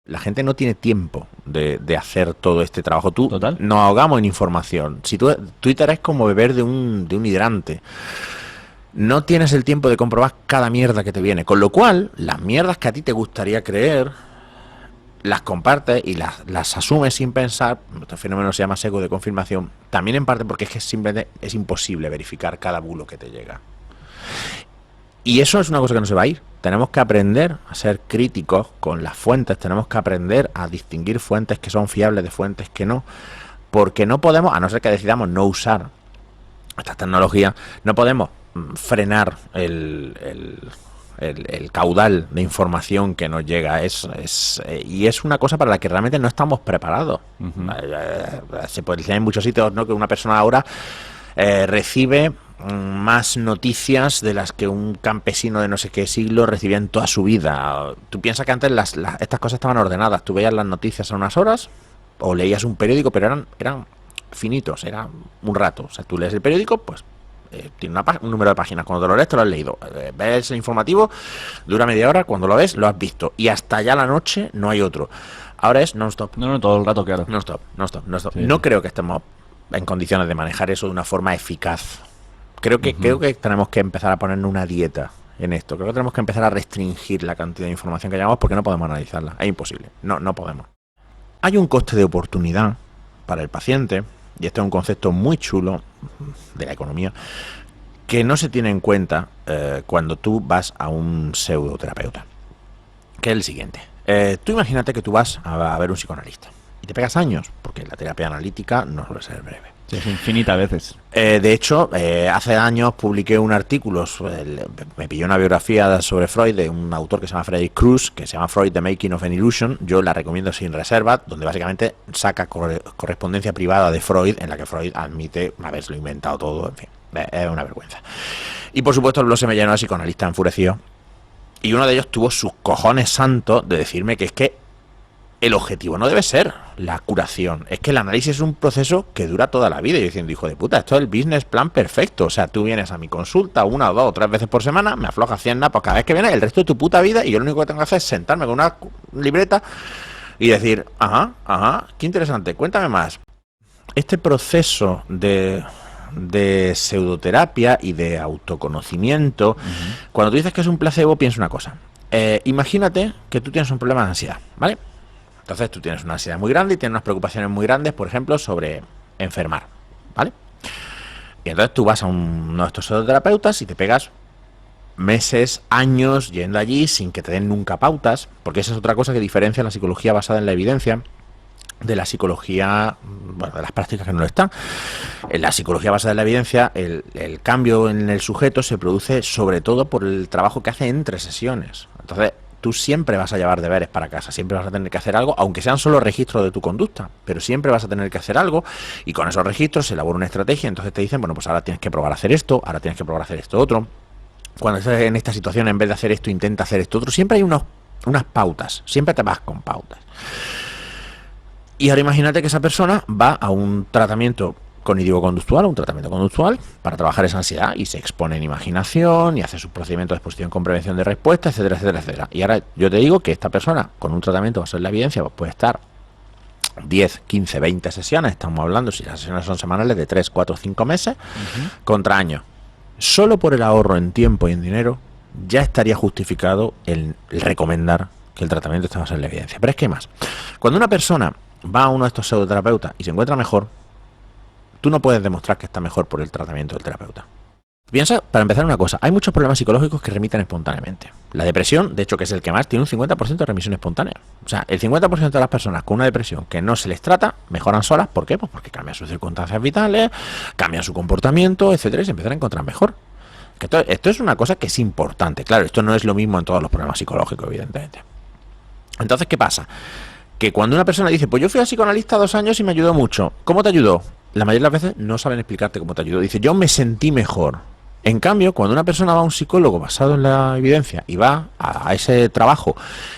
La gente no tiene tiempo de hacer todo este trabajo. Total. Nos ahogamos en información. Si Twitter es como beber de un hidrante. No tienes el tiempo de comprobar cada mierda que te viene. Con lo cual, las mierdas que a ti te gustaría creer, las compartes y las asumes sin pensar. Este fenómeno se llama sesgo de confirmación. También en parte porque es que simplemente es imposible verificar cada bulo que te llega. Y eso es una cosa que no se va a ir. Tenemos que aprender a ser críticos con las fuentes. Tenemos que aprender a distinguir fuentes que son fiables de fuentes que no. Porque no podemos, a no ser que decidamos no usar estas tecnologías, no podemos frenar el caudal de información que nos llega. Y es una cosa para la que realmente no estamos preparados. Se puede decir en muchos sitios, ¿no?, que una persona ahora recibe más noticias de las que un campesino de no sé qué siglo recibía en toda su vida. Tú piensas que antes estas cosas estaban ordenadas. Tú veías las noticias a unas horas o leías un periódico, pero eran finitos, era un rato. O sea, tú lees el periódico, pues tiene un número de páginas. Cuando te lo has leído. Ves el informativo, dura media hora. Cuando lo ves, lo has visto. Y hasta ya la noche no hay otro. Ahora es non-stop. No, todo el rato, claro. Non-stop. Sí. No creo que estemos en condiciones de manejar eso de una forma eficaz. Creo que tenemos que empezar a ponernos una dieta en esto. Creo que tenemos que empezar a restringir la cantidad de información que llevamos porque no podemos analizarla. Es imposible. No podemos. Hay un coste de oportunidad para el paciente, y este es un concepto muy chulo de la economía, que no se tiene en cuenta cuando tú vas a un pseudoterapeuta, que es el siguiente. Tú imagínate que tú vas a ver un psicoanalista y te pegas años, porque la terapia analítica no suele ser breve. Sí, es infinita a veces. De hecho, hace años publiqué un artículo, me pilló una biografía sobre Freud de un autor que se llama Frederick Kruse, que se llama Freud, The Making of an Illusion. Yo la recomiendo sin reserva, donde básicamente saca correspondencia privada de Freud, en la que Freud admite haberlo inventado todo, en fin, es una vergüenza. Y por supuesto el blog se me llenó de psicoanalistas enfurecidos, y uno de ellos tuvo sus cojones santos de decirme que es que el objetivo no debe ser la curación, es que el análisis es un proceso que dura toda la vida. Y yo diciendo, hijo de puta, esto es el business plan perfecto. O sea, tú vienes a mi consulta 1 o 2 o 3 veces por semana, me aflojas 100 napos cada vez que vienes el resto de tu puta vida, y yo lo único que tengo que hacer es sentarme con una libreta y decir, ajá, qué interesante, cuéntame más. Este proceso de pseudoterapia y de autoconocimiento, cuando tú dices que es un placebo, piensa una cosa. Imagínate que tú tienes un problema de ansiedad, ¿vale? Entonces tú tienes una ansiedad muy grande y tienes unas preocupaciones muy grandes, por ejemplo, sobre enfermar, ¿vale? Y entonces tú vas a uno de estos pseudoterapeutas y te pegas meses, años yendo allí sin que te den nunca pautas, porque esa es otra cosa que diferencia la psicología basada en la evidencia de la psicología, bueno, de las prácticas que no lo están. En la psicología basada en la evidencia, el cambio en el sujeto se produce sobre todo por el trabajo que hace entre sesiones. Entonces, tú siempre vas a llevar deberes para casa, siempre vas a tener que hacer algo, aunque sean solo registros de tu conducta, pero siempre vas a tener que hacer algo, y con esos registros se elabora una estrategia. Entonces te dicen, bueno, pues ahora tienes que probar a hacer esto, ahora tienes que probar a hacer esto otro. Cuando estés en esta situación, en vez de hacer esto, intenta hacer esto otro. Siempre hay unas pautas, siempre te vas con pautas. Y ahora imagínate que esa persona va a un tratamiento cognitivo-conductual, un tratamiento conductual para trabajar esa ansiedad, y se expone en imaginación y hace sus procedimientos de exposición con prevención de respuesta, etcétera, etcétera, etcétera. Y ahora yo te digo que esta persona con un tratamiento basado en la evidencia pues puede estar 10, 15, 20 sesiones, estamos hablando, si las sesiones son semanales, de 3, 4, 5 meses, contra años. Solo por el ahorro en tiempo y en dinero ya estaría justificado el recomendar que el tratamiento esté basado en la evidencia. Pero es que hay más. Cuando una persona va a uno de estos pseudoterapeutas y se encuentra mejor, tú no puedes demostrar que está mejor por el tratamiento del terapeuta. Piensa, para empezar, una cosa. Hay muchos problemas psicológicos que remiten espontáneamente. La depresión, de hecho, que es el que más, tiene un 50% de remisión espontánea. O sea, el 50% de las personas con una depresión que no se les trata, mejoran solas. ¿Por qué? Pues porque cambian sus circunstancias vitales, cambian su comportamiento, etcétera, y se empiezan a encontrar mejor. Esto es una cosa que es importante. Claro, esto no es lo mismo en todos los problemas psicológicos, evidentemente. Entonces, ¿qué pasa? que cuando una persona dice, pues yo fui a psicoanalista 2 años y me ayudó mucho, ¿cómo te ayudó? La mayoría de las veces no saben explicarte cómo te ayudó. Dice, yo me sentí mejor. En cambio, cuando una persona va a un psicólogo basado en la evidencia y va a ese trabajo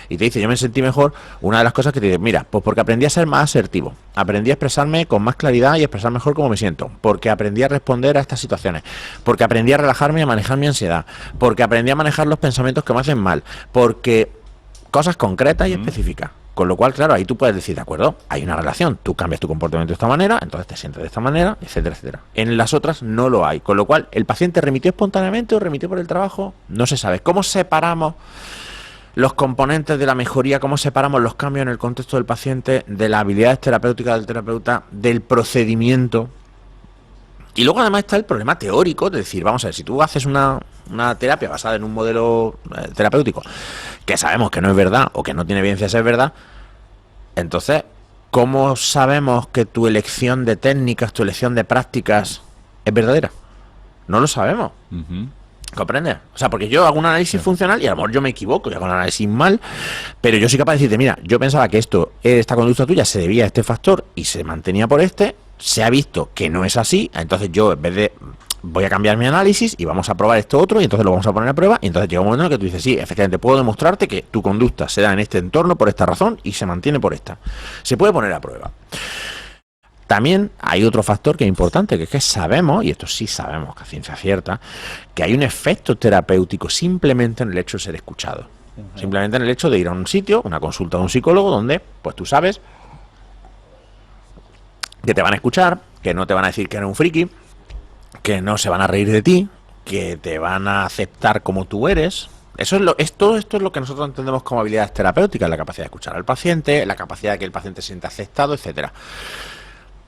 y te dice, yo me sentí mejor, una de las cosas que te dice, mira, pues porque aprendí a ser más asertivo, aprendí a expresarme con más claridad y expresar mejor cómo me siento, porque aprendí a responder a estas situaciones, porque aprendí a relajarme y a manejar mi ansiedad, porque aprendí a manejar los pensamientos que me hacen mal, porque cosas concretas y específicas. Con lo cual, claro, ahí tú puedes decir, de acuerdo, hay una relación, tú cambias tu comportamiento de esta manera, entonces te sientes de esta manera, etcétera, etcétera. En las otras no lo hay, con lo cual, ¿el paciente remitió espontáneamente o remitió por el trabajo? No se sabe. ¿Cómo separamos los componentes de la mejoría? ¿Cómo separamos los cambios en el contexto del paciente de las habilidades terapéuticas del terapeuta, del procedimiento? Y luego además está el problema teórico, de decir, vamos a ver, si tú haces una terapia basada en un modelo terapéutico que sabemos que no es verdad o que no tiene evidencia de ser verdad, entonces, ¿cómo sabemos que tu elección de técnicas, tu elección de prácticas es verdadera? No lo sabemos. ¿Comprendes? O sea, porque yo hago un análisis funcional y a lo mejor yo me equivoco y hago un análisis mal, pero yo soy capaz de decirte, mira, yo pensaba que esta conducta tuya se debía a este factor y se mantenía por este, se ha visto que no es así, entonces yo en vez de voy a cambiar mi análisis y vamos a probar esto otro y entonces lo vamos a poner a prueba y entonces llega un momento en el que tú dices, sí, efectivamente puedo demostrarte que tu conducta se da en este entorno por esta razón y se mantiene por esta. Se puede poner a prueba. También hay otro factor que es importante, que es que sabemos, y esto sí sabemos que a ciencia cierta, que hay un efecto terapéutico simplemente en el hecho de ser escuchado. Simplemente en el hecho de ir a un sitio, una consulta de un psicólogo, donde pues tú sabes que te van a escuchar, que no te van a decir que eres un friki, que no se van a reír de ti, que te van a aceptar como tú eres. Todo esto es lo que nosotros entendemos como habilidades terapéuticas, la capacidad de escuchar al paciente, la capacidad de que el paciente se sienta aceptado, etcétera.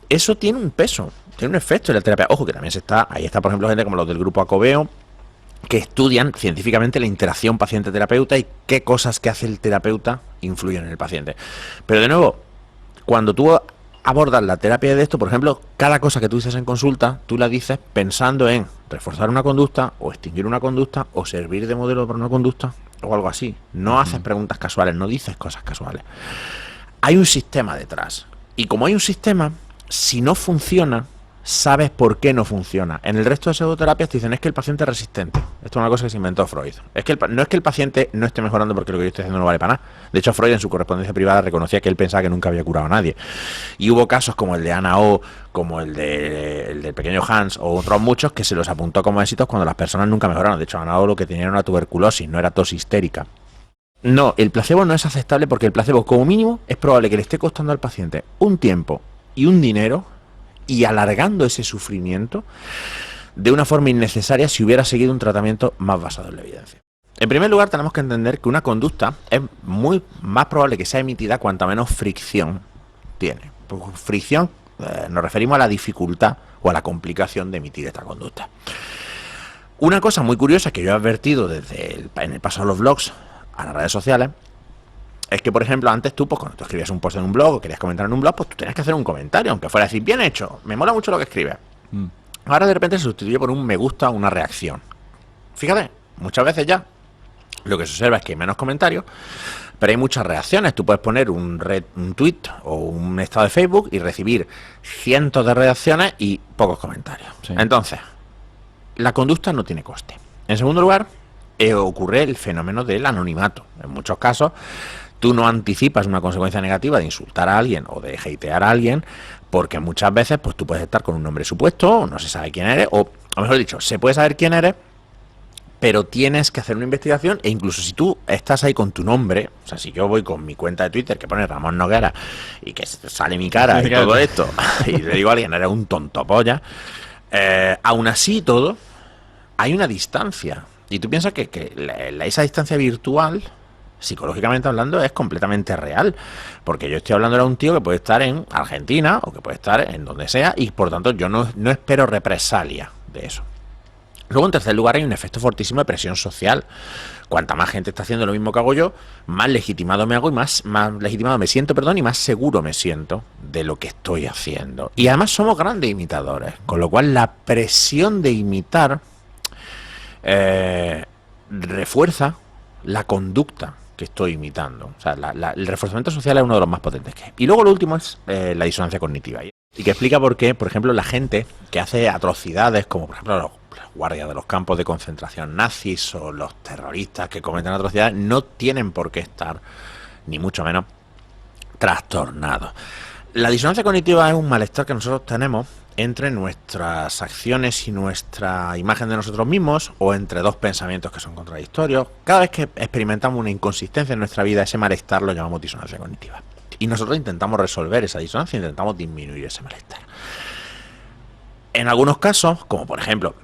Eso tiene un peso, tiene un efecto en la terapia. Ojo, que también ahí está, por ejemplo, gente como los del grupo Acobeo, que estudian científicamente la interacción paciente-terapeuta y qué cosas que hace el terapeuta influyen en el paciente. Pero de nuevo, cuando tú abordas la terapia de esto, por ejemplo, cada cosa que tú dices en consulta, tú la dices pensando en reforzar una conducta, o extinguir una conducta, o servir de modelo para una conducta, o algo así. No haces preguntas casuales, no dices cosas casuales. Hay un sistema detrás. Y como hay un sistema, si no funciona, sabes por qué no funciona. En el resto de pseudoterapias te dicen, es que el paciente es resistente. Esto es una cosa que se inventó Freud. No es que el paciente no esté mejorando porque lo que yo estoy haciendo no vale para nada. De hecho, Freud en su correspondencia privada reconocía que él pensaba que nunca había curado a nadie. Y hubo casos como el de Ana O, como el del pequeño Hans, o otros muchos que se los apuntó como éxitos cuando las personas nunca mejoraron. De hecho, Ana O lo que tenía era una tuberculosis, no era tos histérica. No, el placebo no es aceptable porque el placebo, como mínimo, es probable que le esté costando al paciente un tiempo y un dinero y alargando ese sufrimiento de una forma innecesaria si hubiera seguido un tratamiento más basado en la evidencia. En primer lugar, tenemos que entender que una conducta es muy más probable que sea emitida cuanta menos fricción tiene. Por fricción nos referimos a la dificultad o a la complicación de emitir esta conducta. Una cosa muy curiosa que yo he advertido en el paso de los blogs a las redes sociales es que, por ejemplo, antes tú, pues cuando tú escribías un post en un blog o querías comentar en un blog, pues tú tenías que hacer un comentario, aunque fuera decir, bien hecho, me mola mucho lo que escribes. Ahora de repente se sustituye por un me gusta o una reacción. Fíjate, muchas veces ya lo que se observa es que hay menos comentarios, pero hay muchas reacciones. Tú puedes poner un tweet o un estado de Facebook y recibir cientos de reacciones y pocos comentarios. Sí. Entonces, la conducta no tiene coste. En segundo lugar, ocurre el fenómeno del anonimato. En muchos casos, tú no anticipas una consecuencia negativa de insultar a alguien o de hatear a alguien, porque muchas veces pues tú puedes estar con un nombre supuesto, no se sabe quién eres, o mejor dicho, se puede saber quién eres, pero tienes que hacer una investigación, e incluso si tú estás ahí con tu nombre, o sea, si yo voy con mi cuenta de Twitter que pone Ramón Noguera y que sale mi cara y todo esto, y le digo a alguien, eres un tonto polla, aún así todo, hay una distancia. Y tú piensas que esa distancia virtual, psicológicamente hablando, es completamente real. Porque yo estoy hablando de un tío que puede estar en Argentina o que puede estar en donde sea y por tanto yo no espero represalia de eso. Luego, en tercer lugar, hay un efecto fortísimo de presión social. Cuanta más gente está haciendo lo mismo que hago yo, más legitimado me hago y más legitimado me siento, y más seguro me siento de lo que estoy haciendo. Y además somos grandes imitadores, con lo cual la presión de imitar refuerza la conducta que estoy imitando. O sea, el reforzamiento social es uno de los más potentes que hay. Y luego lo último es la disonancia cognitiva. Y que explica por qué, por ejemplo, la gente que hace atrocidades, como por ejemplo los guardias de los campos de concentración nazis o los terroristas que cometen atrocidades, no tienen por qué estar, ni mucho menos, trastornados. La disonancia cognitiva es un malestar que nosotros tenemos entre nuestras acciones y nuestra imagen de nosotros mismos, o entre dos pensamientos que son contradictorios. Cada vez que experimentamos una inconsistencia en nuestra vida, ese malestar lo llamamos disonancia cognitiva. Y nosotros intentamos resolver esa disonancia, intentamos disminuir ese malestar. En algunos casos, como por ejemplo,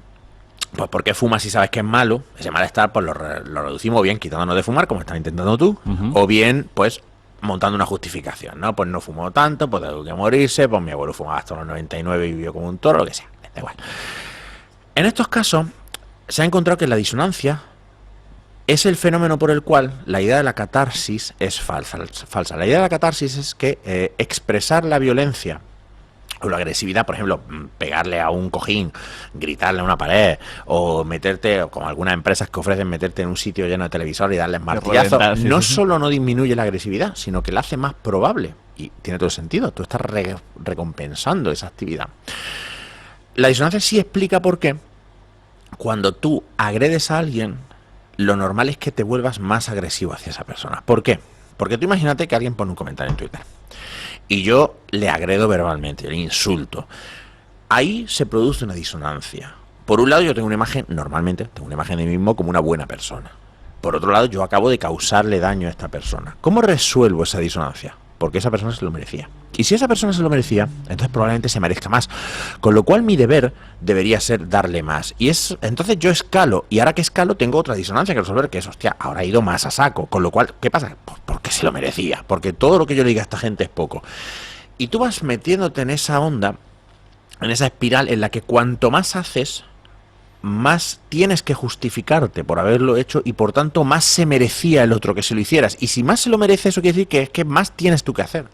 pues ¿por qué fumas si sabes que es malo? Ese malestar pues lo reducimos bien quitándonos de fumar, como estás intentando tú, o bien pues montando una justificación, ¿no? Pues no fumo tanto, pues tengo que morirse, pues mi abuelo fumaba hasta los 99 y vivió como un toro, lo que sea, da igual. En estos casos se ha encontrado que la disonancia es el fenómeno por el cual la idea de la catarsis es falsa. La idea de la catarsis es que expresar la violencia o la agresividad, por ejemplo, pegarle a un cojín, gritarle a una pared, o meterte, como algunas empresas que ofrecen meterte en un sitio lleno de televisor y darles martillazos, no solo no disminuye la agresividad, sino que la hace más probable. Y tiene todo el sentido, tú estás recompensando esa actividad. La disonancia sí explica por qué cuando tú agredes a alguien, lo normal es que te vuelvas más agresivo hacia esa persona. ¿Por qué? Porque tú imagínate que alguien pone un comentario en Twitter y yo le agredo verbalmente, le insulto. Ahí se produce una disonancia. Por un lado, yo tengo una imagen, normalmente, tengo una imagen de mí mismo como una buena persona. Por otro lado, yo acabo de causarle daño a esta persona. ¿Cómo resuelvo esa disonancia? Porque esa persona se lo merecía. Y si esa persona se lo merecía, entonces probablemente se merezca más. Con lo cual mi deber debería ser darle más. Y entonces yo escalo. Y ahora que escalo tengo otra disonancia que resolver, que es, hostia, ahora he ido más a saco. Con lo cual, ¿qué pasa? Pues porque se lo merecía. Porque todo lo que yo le diga a esta gente es poco. Y tú vas metiéndote en esa onda, en esa espiral en la que cuanto más haces, más tienes que justificarte por haberlo hecho y por tanto más se merecía el otro que se lo hicieras. Y si más se lo merece, eso quiere decir que es que más tienes tú que hacer.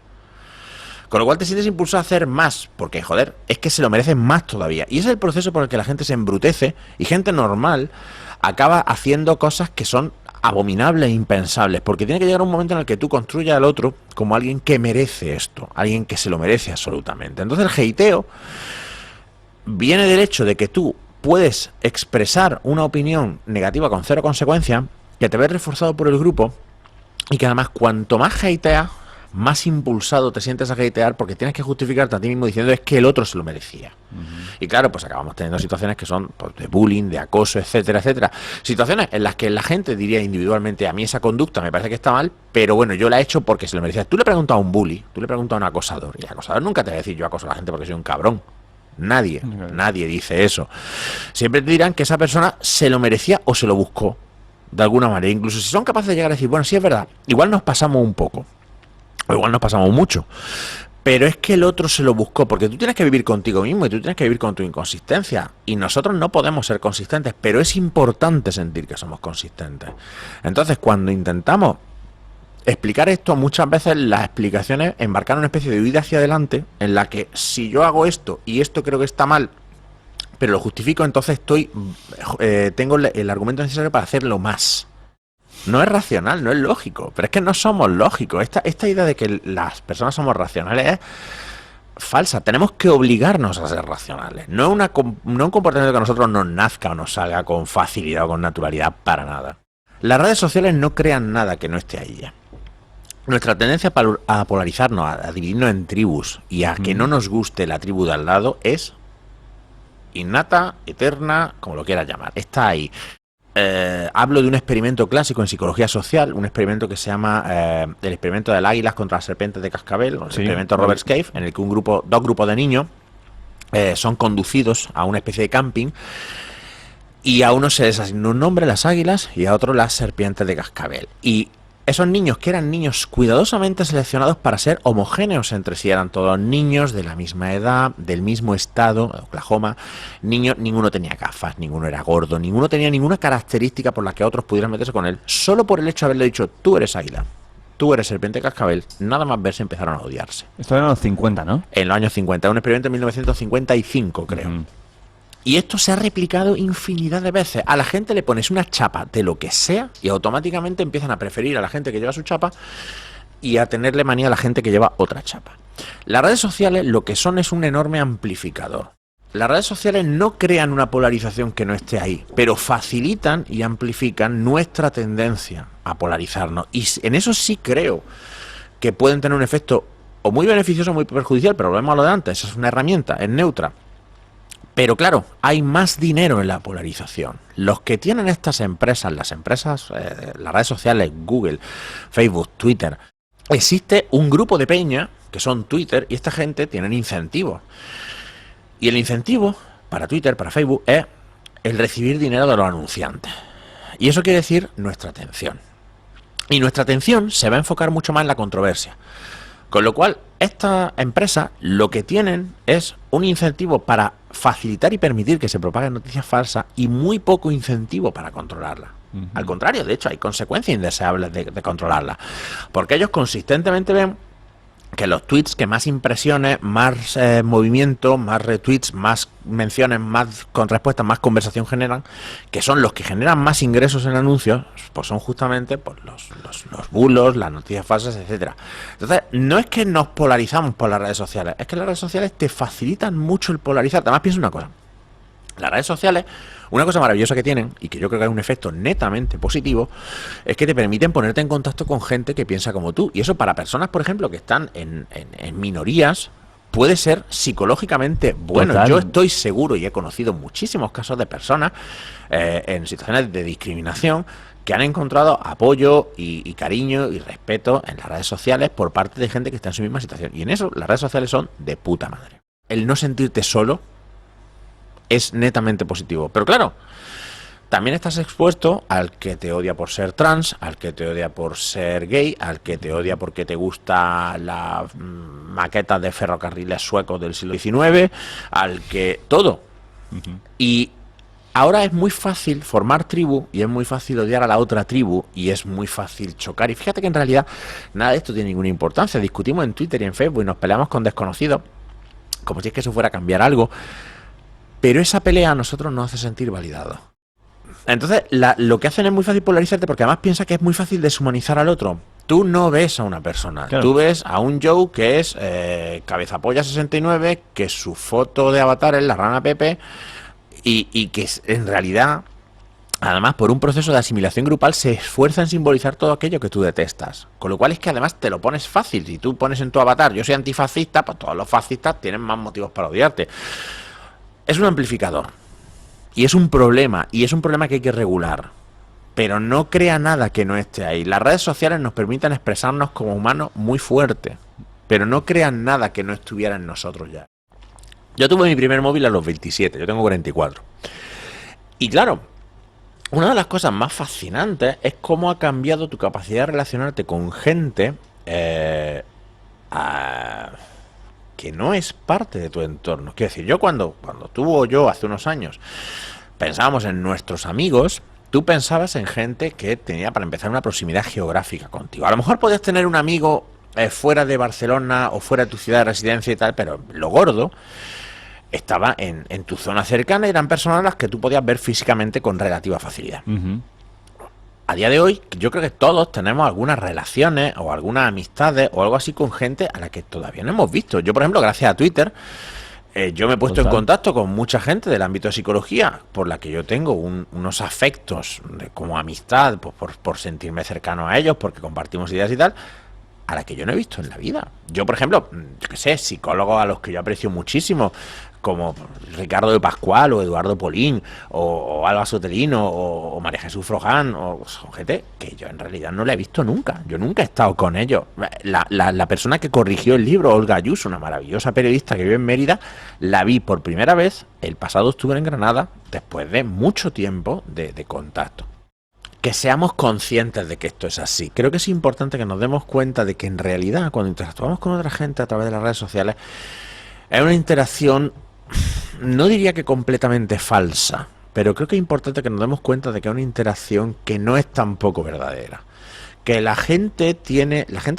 Con lo cual te sientes impulsado a hacer más, porque joder, es que se lo merecen más todavía. Y ese es el proceso por el que la gente se embrutece y gente normal acaba haciendo cosas que son abominables e impensables, porque tiene que llegar un momento en el que tú construyas al otro como alguien que merece esto, alguien que se lo merece absolutamente. Entonces el hateo viene del hecho de que tú puedes expresar una opinión negativa con cero consecuencia, que te ves reforzado por el grupo y que además cuanto más hateas, más impulsado te sientes a hatear porque tienes que justificarte a ti mismo diciendo es que el otro se lo merecía. Y claro, pues acabamos teniendo situaciones que son pues, de bullying, de acoso, etcétera, etcétera. Situaciones en las que la gente diría individualmente, a mí esa conducta me parece que está mal, pero bueno, yo la he hecho porque se lo merecía. Tú le preguntas a un bully, tú le preguntas a un acosador, y el acosador nunca te va a decir yo acoso a la gente porque soy un cabrón. Nadie dice eso. Siempre te dirán que esa persona se lo merecía o se lo buscó de alguna manera. Incluso si son capaces de llegar a decir, bueno, sí es verdad, igual nos pasamos un poco, o igual nos pasamos mucho, pero es que el otro se lo buscó, porque tú tienes que vivir contigo mismo y tú tienes que vivir con tu inconsistencia, y nosotros no podemos ser consistentes, pero es importante sentir que somos consistentes. Entonces, cuando intentamos explicar esto, muchas veces las explicaciones embarcan una especie de huida hacia adelante, en la que si yo hago esto y esto creo que está mal, pero lo justifico, entonces tengo el argumento necesario para hacerlo más. No es racional, no es lógico, pero es que no somos lógicos. Esta idea de que las personas somos racionales es falsa. Tenemos que obligarnos a ser racionales. No un comportamiento que a nosotros nos nazca o nos salga con facilidad o con naturalidad, para nada. Las redes sociales no crean nada que no esté ahí ya. Nuestra tendencia a polarizarnos, a dividirnos en tribus y a que no nos guste la tribu de al lado es innata, eterna, como lo quieras llamar. Está ahí. Hablo de un experimento clásico en psicología social, un experimento que se llama el experimento del águilas contra las serpientes de cascabel, el experimento Robert Cave, en el que dos grupos de niños son conducidos a una especie de camping y a uno se les asigna un nombre, las águilas, y a otro las serpientes de cascabel. Y esos niños, que eran niños cuidadosamente seleccionados para ser homogéneos entre sí, eran todos niños de la misma edad, del mismo estado, Oklahoma, ninguno tenía gafas, ninguno era gordo, ninguno tenía ninguna característica por la que otros pudieran meterse con él, solo por el hecho de haberle dicho, tú eres águila, tú eres serpiente de cascabel, nada más verse empezaron a odiarse. Esto era en los 50, ¿no? En los años 50, un experimento en 1955, creo. Y esto se ha replicado infinidad de veces. A la gente le pones una chapa de lo que sea y automáticamente empiezan a preferir a la gente que lleva su chapa y a tenerle manía a la gente que lleva otra chapa. Las redes sociales lo que son es un enorme amplificador. Las redes sociales no crean una polarización que no esté ahí, pero facilitan y amplifican nuestra tendencia a polarizarnos. Y en eso sí creo que pueden tener un efecto o muy beneficioso o muy perjudicial, pero volvemos a lo de antes, es una herramienta, es neutra. Pero claro, hay más dinero en la polarización. Los que tienen estas empresas, las redes sociales, Google, Facebook, Twitter, existe un grupo de peña, que son Twitter, y esta gente tienen incentivos. Y el incentivo para Twitter, para Facebook, es el recibir dinero de los anunciantes. Y eso quiere decir nuestra atención. Y nuestra atención se va a enfocar mucho más en la controversia. Con lo cual, estas empresas lo que tienen es un incentivo para facilitar y permitir que se propaguen noticias falsas y muy poco incentivo para controlarlas. Al contrario, de hecho, hay consecuencias indeseables de controlarlas. Porque ellos consistentemente ven que los tweets que más impresiones, más movimiento, más retweets, más menciones, más con respuestas, más conversación generan, que son los que generan más ingresos en anuncios, pues son justamente pues, los bulos, las noticias falsas, etcétera. Entonces, no es que nos polarizamos por las redes sociales, es que las redes sociales te facilitan mucho el polarizarte. Además, piensa una cosa. Las redes sociales, una cosa maravillosa que tienen, y que yo creo que es un efecto netamente positivo, es que te permiten ponerte en contacto con gente que piensa como tú. Y eso para personas, por ejemplo, que están en minorías, puede ser psicológicamente bueno. Total. Yo estoy seguro y he conocido muchísimos casos de personas en situaciones de discriminación que han encontrado apoyo y cariño y respeto en las redes sociales por parte de gente que está en su misma situación. Y en eso las redes sociales son de puta madre. El no sentirte solo es netamente positivo. Pero claro, también estás expuesto al que te odia por ser trans, al que te odia por ser gay, al que te odia porque te gusta la maqueta de ferrocarriles suecos del siglo XIX, al que... todo. Y ahora es muy fácil formar tribu y es muy fácil odiar a la otra tribu y es muy fácil chocar. Y fíjate que en realidad nada de esto tiene ninguna importancia. Discutimos en Twitter y en Facebook y nos peleamos con desconocidos como si es que eso fuera a cambiar algo. Pero esa pelea a nosotros nos hace sentir validados. Entonces, lo que hacen es muy fácil polarizarte porque además piensa que es muy fácil deshumanizar al otro. Tú no ves a una persona, claro. Tú ves a un Joe que es Cabezapolla 69, que su foto de avatar es la rana Pepe y que en realidad, además, por un proceso de asimilación grupal, se esfuerza en simbolizar todo aquello que tú detestas. Con lo cual es que además te lo pones fácil. Si tú pones en tu avatar, yo soy antifascista, pues todos los fascistas tienen más motivos para odiarte. Es un amplificador. Y es un problema. Y es un problema que hay que regular. Pero no crea nada que no esté ahí. Las redes sociales nos permiten expresarnos como humanos muy fuerte. Pero no crean nada que no estuviera en nosotros ya. Yo tuve mi primer móvil a los 27. Yo tengo 44. Y claro, una de las cosas más fascinantes es cómo ha cambiado tu capacidad de relacionarte con gente que no es parte de tu entorno. Quiero decir, yo cuando tú o yo hace unos años pensábamos en nuestros amigos, tú pensabas en gente que tenía para empezar una proximidad geográfica contigo. A lo mejor podías tener un amigo fuera de Barcelona o fuera de tu ciudad de residencia y tal, pero lo gordo estaba en tu zona cercana y eran personas a las que tú podías ver físicamente con relativa facilidad. A día de hoy, yo creo que todos tenemos algunas relaciones o algunas amistades o algo así con gente a la que todavía no hemos visto. Yo, por ejemplo, gracias a Twitter, yo me he puesto en contacto con mucha gente del ámbito de psicología por la que yo tengo unos afectos como amistad, pues por sentirme cercano a ellos, porque compartimos ideas y tal, a la que yo no he visto en la vida. Yo, por ejemplo, yo qué sé, psicólogos a los que yo aprecio muchísimo, como Ricardo de Pascual o Eduardo Polín o Alba Sotelino o María Jesús Froján, o son gente que yo en realidad no la he visto nunca. Yo nunca he estado con ellos. La persona que corrigió el libro, Olga Ayuso, una maravillosa periodista que vive en Mérida, la vi por primera vez el pasado octubre en Granada, después de mucho tiempo de contacto. Que seamos conscientes de que esto es así. Creo que es importante que nos demos cuenta de que en realidad cuando interactuamos con otra gente a través de las redes sociales es una interacción, no diría que completamente falsa, pero creo que es importante que nos demos cuenta de que es una interacción que no es tampoco verdadera. Que la gente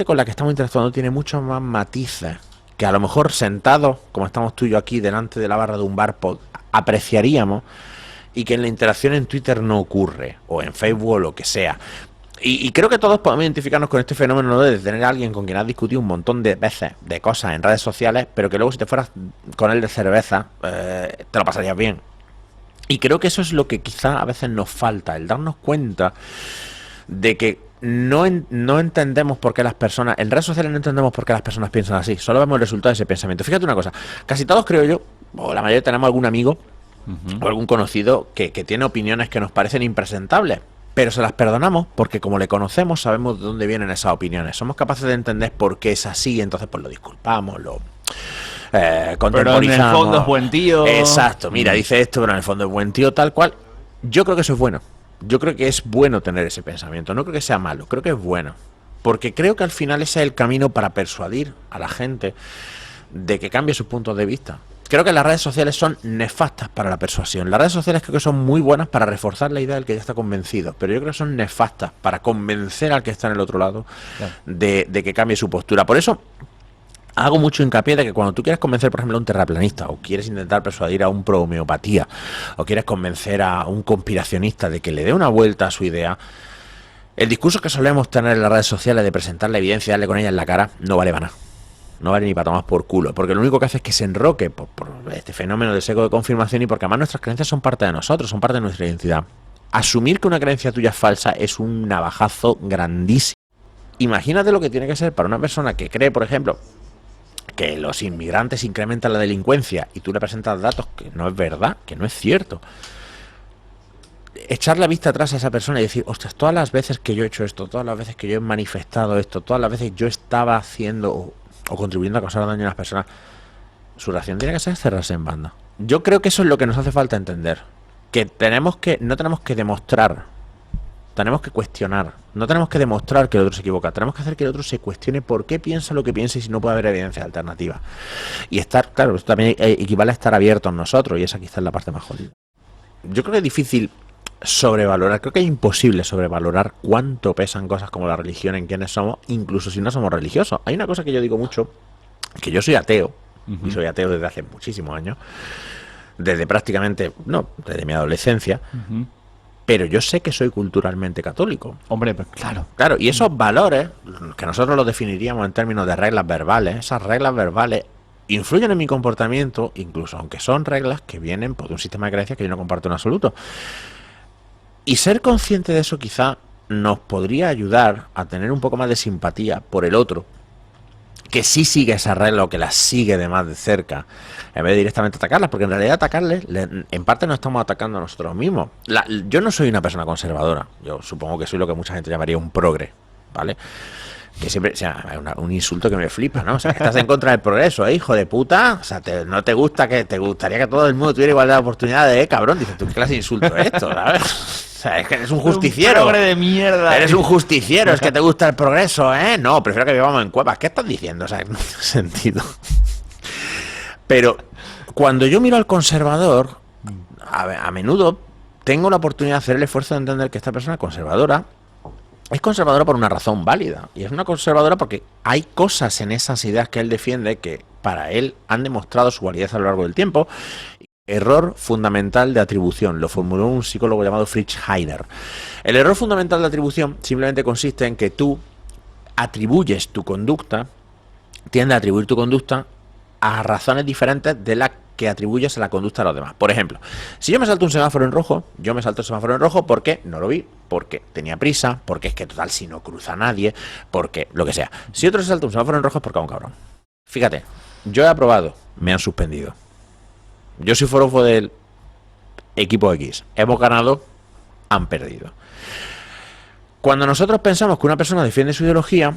con la que estamos interactuando tiene muchos más matices que a lo mejor sentados, como estamos tú y yo aquí delante de la barra de un bar, apreciaríamos y que en la interacción en Twitter no ocurre, o en Facebook o lo que sea. Y creo que todos podemos identificarnos con este fenómeno, ¿no?, de tener a alguien con quien has discutido un montón de veces de cosas en redes sociales, pero que luego si te fueras con él de cerveza, te lo pasarías bien. Y creo que eso es lo que quizá a veces nos falta, el darnos cuenta de que no entendemos por qué las personas, en redes sociales no entendemos por qué las personas piensan así, solo vemos el resultado de ese pensamiento. Fíjate una cosa, casi todos, creo yo, o la mayoría, tenemos algún amigo o algún conocido que tiene opiniones que nos parecen impresentables, pero se las perdonamos porque como le conocemos sabemos de dónde vienen esas opiniones, somos capaces de entender por qué es así, entonces pues lo disculpamos, lo contemporizamos. Pero en el fondo es buen tío. Exacto, mira, dice esto, pero en el fondo es buen tío, tal cual. Yo creo que eso es bueno. Yo creo que es bueno tener ese pensamiento, no creo que sea malo, creo que es bueno. Porque creo que al final ese es el camino para persuadir a la gente de que cambie sus puntos de vista. Creo que las redes sociales son nefastas para la persuasión. Las redes sociales creo que son muy buenas para reforzar la idea del que ya está convencido, pero yo creo que son nefastas para convencer al que está en el otro lado de que cambie su postura. Por eso hago mucho hincapié de que cuando tú quieres convencer, por ejemplo, a un terraplanista, o quieres intentar persuadir a un pro homeopatía, o quieres convencer a un conspiracionista de que le dé una vuelta a su idea, el discurso que solemos tener en las redes sociales de presentar la evidencia y darle con ella en la cara no vale para nada. No vale ni para tomar por culo, porque lo único que hace es que se enroque por este fenómeno de seco de confirmación, y porque además nuestras creencias son parte de nosotros, son parte de nuestra identidad. Asumir que una creencia tuya es falsa es un navajazo grandísimo. Imagínate lo que tiene que ser para una persona que cree, por ejemplo, que los inmigrantes incrementan la delincuencia y tú le presentas datos que no es verdad, que no es cierto. Echar la vista atrás a esa persona y decir, ostras, todas las veces que yo he hecho esto, todas las veces que yo he manifestado esto, todas las veces que yo estaba haciendo o contribuyendo a causar daño a las personas, su reacción tiene que ser cerrarse en banda. Yo creo que eso es lo que nos hace falta entender, que no tenemos que demostrar, tenemos que cuestionar, no tenemos que demostrar que el otro se equivoca, tenemos que hacer que el otro se cuestione por qué piensa lo que piensa y si no puede haber evidencia alternativa. Y estar, claro, esto también equivale a estar abiertos nosotros, y esa quizás es la parte más jodida. Yo creo que es difícil sobrevalorar, creo que es imposible sobrevalorar cuánto pesan cosas como la religión en quienes somos, incluso si no somos religiosos. Hay una cosa que yo digo mucho, que yo soy ateo, y soy ateo desde hace muchísimos años, desde mi adolescencia, pero yo sé que soy culturalmente católico. Hombre, pues claro. Claro, y esos valores, que nosotros los definiríamos en términos de reglas verbales, esas reglas verbales influyen en mi comportamiento, incluso aunque son reglas que vienen por un sistema de creencias que yo no comparto en absoluto. Y ser consciente de eso quizá nos podría ayudar a tener un poco más de simpatía por el otro, que sí sigue esa regla o que la sigue de más de cerca, en vez de directamente atacarlas, porque en realidad atacarles, en parte nos estamos atacando a nosotros mismos. Yo no soy una persona conservadora, yo supongo que soy lo que mucha gente llamaría un progre, ¿vale? Que siempre, o sea, es un insulto que me flipa, ¿no? O sea, que estás en contra del progreso, hijo de puta. O sea, no te gusta, que te gustaría que todo el mundo tuviera igualdad de oportunidades, cabrón. Dices, ¿tú qué clase de insulto es esto? ¿Sabes? O sea, es que eres un justiciero. Un progre de mierda. Eres un justiciero, es que te gusta el progreso, ¿eh? No, prefiero que vivamos en cuevas. ¿Qué estás diciendo? O sea, no tiene sentido. Pero cuando yo miro al conservador, a menudo tengo la oportunidad de hacer el esfuerzo de entender que esta persona conservadora es conservadora por una razón válida, y es una conservadora porque hay cosas en esas ideas que él defiende que para él han demostrado su validez a lo largo del tiempo. Error fundamental de atribución, lo formuló un psicólogo llamado Fritz Heider. El error fundamental de atribución simplemente consiste en que tú atribuyes tu conducta, tiendes a atribuir tu conducta a razones diferentes de las que atribuyes a la conducta de los demás. Por ejemplo, si yo me salto un semáforo en rojo, yo me salto el semáforo en rojo porque no lo vi, porque tenía prisa, porque es que total si no cruza nadie, porque lo que sea. Si otro se salta un semáforo en rojo es porque es un cabrón. Fíjate, yo he aprobado, me han suspendido. Yo soy forofo del equipo X. Hemos ganado, han perdido. Cuando nosotros pensamos que una persona defiende su ideología,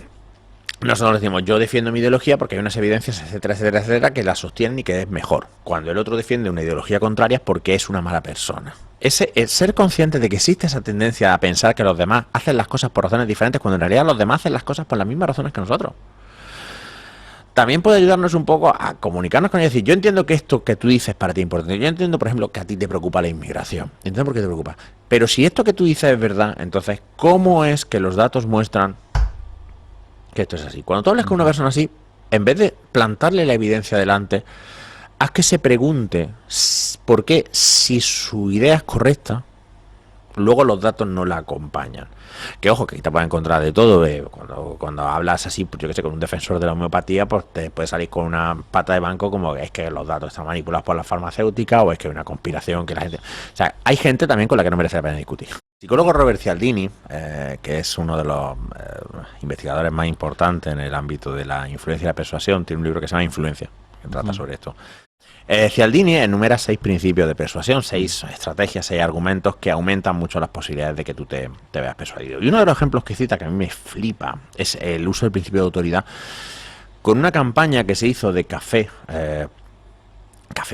nosotros decimos, yo defiendo mi ideología porque hay unas evidencias, etcétera, etcétera, etcétera, que la sostienen y que es mejor. Cuando el otro defiende una ideología contraria es porque es una mala persona. El ser consciente de que existe esa tendencia a pensar que los demás hacen las cosas por razones diferentes, cuando en realidad los demás hacen las cosas por las mismas razones que nosotros. También puede ayudarnos un poco a comunicarnos con ellos y decir, yo entiendo que esto que tú dices para ti es importante. Yo entiendo, por ejemplo, que a ti te preocupa la inmigración. Entiendo por qué te preocupa. Pero si esto que tú dices es verdad, entonces, ¿cómo es que los datos muestran que esto es así? Cuando tú hablas con una persona así, en vez de plantarle la evidencia delante, haz que se pregunte porque si su idea es correcta, luego los datos no la acompañan. Que ojo, que aquí te puedes encontrar de todo. Cuando hablas así, pues yo que sé, con un defensor de la homeopatía, pues te puede salir con una pata de banco como que es que los datos están manipulados por la farmacéutica o es que hay una conspiración que la gente... O sea, hay gente también con la que no merece la pena discutir. El psicólogo Robert Cialdini, que es uno de los investigadores más importantes en el ámbito de la influencia y la persuasión, tiene un libro que se llama Influencia, que trata sobre esto. Cialdini enumera 6 principios de persuasión, 6 estrategias, 6 argumentos que aumentan mucho las posibilidades de que tú te veas persuadido. Y uno de los ejemplos que cita, que a mí me flipa, es el uso del principio de autoridad con una campaña que se hizo de café